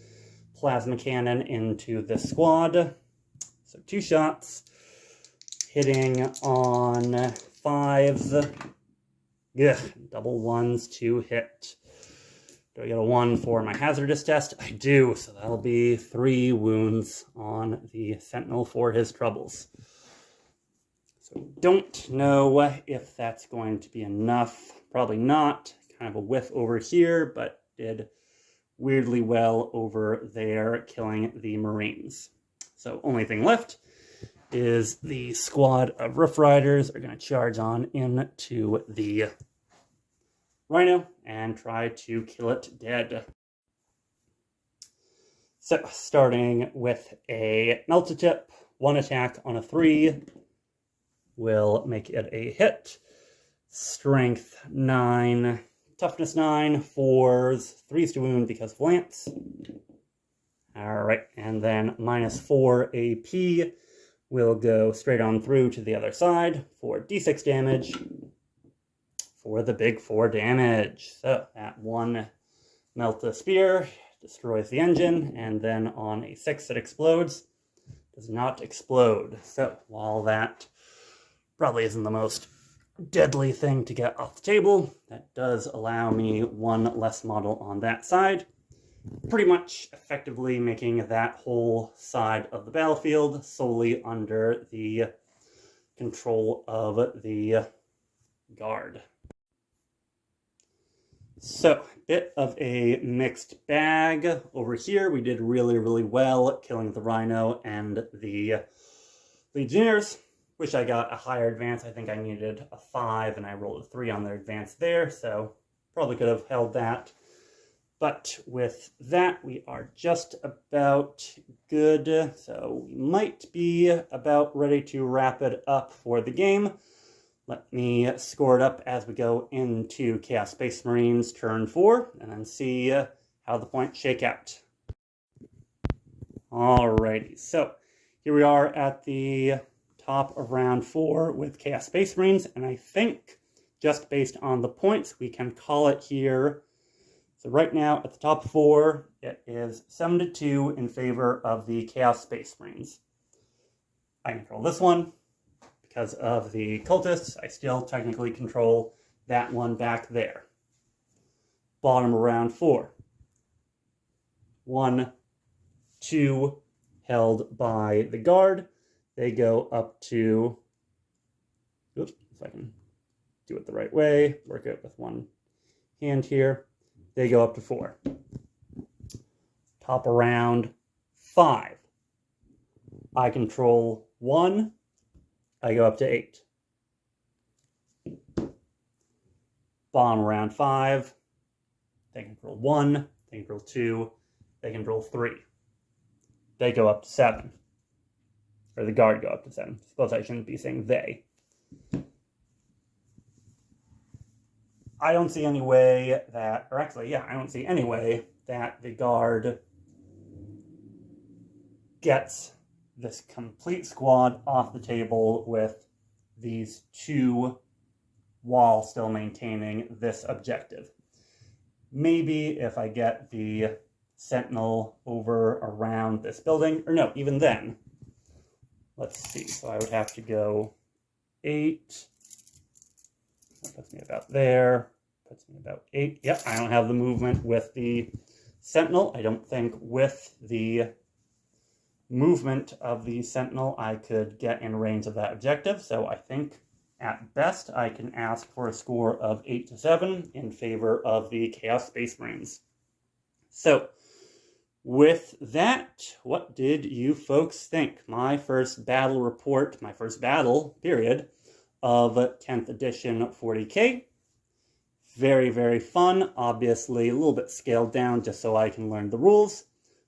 plasma cannon into this squad. So 2 shots, hitting on 5s. Double 1s to hit. Do I get a 1 for my hazardous test? I do, so that'll be 3 wounds on the Sentinel for his troubles. So don't know if that's going to be enough. Probably not. Kind of a whiff over here, but did weirdly well over there, killing the Marines. So only thing left is the squad of Rough Riders are going to charge on into the Rhino and try to kill it dead. So starting with a Melta-Tip, 1 attack on a 3 will make it a hit. Strength 9, toughness 9, 4s, 3s to wound because of Lance. Alright, and then -4 AP will go straight on through to the other side for d6 damage for the big 4 damage. So that 1 Melta Spear destroys the engine, and then on a 6 it explodes. Does not explode. So while that probably isn't the most deadly thing to get off the table, that does allow me 1 less model on that side. Pretty much effectively making that whole side of the battlefield solely under the control of the Guard. So, bit of a mixed bag over here. We did really, really well killing the Rhino and the Legionnaires. Wish I got a higher advance. I think I needed a 5 and I rolled a 3 on their advance there, so probably could have held that. But with that, we are just about good. So we might be about ready to wrap it up for the game. Let me score it up as we go into Chaos Space Marines turn 4 and then see how the points shake out. Alrighty, so here we are at the top of round 4 with Chaos Space Marines, and I think just based on the points, we can call it here. So right now at the top 4, it is 7-2 in favor of the Chaos Space Marines. I control this one. Because of the cultists, I still technically control that one back there. Bottom of round 4. 1, 2, held by the guard. They go up to, oops, if I can do it the right way, work it with one hand here. They go up to 4. Top of round 5. I control 1. I go up to 8. Bottom of round 5. They control 1. They control 2. They control 3. They go up to 7. Or the guard go up to 7. Suppose I shouldn't be saying they. I don't see any way that, or actually, yeah, I don't see any way that the guard gets this complete squad off the table with these 2 while still maintaining this objective. Maybe if I get the sentinel over around this building, or no, even then. Let's see, so I would have to go 8. That puts me about there. Puts me about 8. Yep, I don't have the movement with the sentinel. I don't think with the movement of the sentinel I could get in range of that objective. So I think at best I can ask for a score of 8-7 in favor of the Chaos Space Marines. So with that, what did you folks think? My first battle report, my first battle, period, of 10th edition 40K. Very, very fun. Obviously, a little bit scaled down just so I can learn the rules.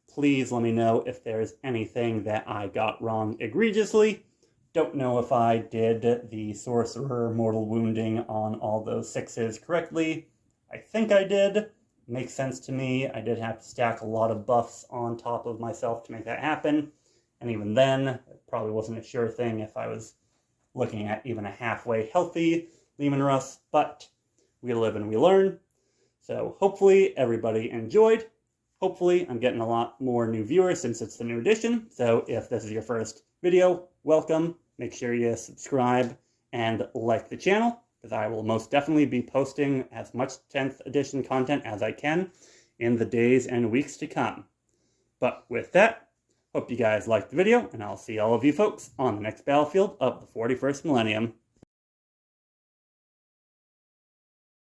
Please let me know if there's anything that I got wrong egregiously. Don't know if I did the Sorcerer Mortal Wounding on all those 6s correctly. I think I did. Makes sense to me. I did have to stack a lot of buffs on top of myself to make that happen. And even then, it probably wasn't a sure thing if I was looking at even a halfway healthy Leman Russ, but we live and we learn. So hopefully everybody enjoyed. Hopefully I'm getting a lot more new viewers since it's the new edition. So if this is your first video, welcome. Make sure you subscribe and like the channel, because I will most definitely be posting as much 10th edition content as I can in the days and weeks to come. But with that, hope you guys liked the video, and I'll see all of you folks on the next battlefield of the 41st millennium.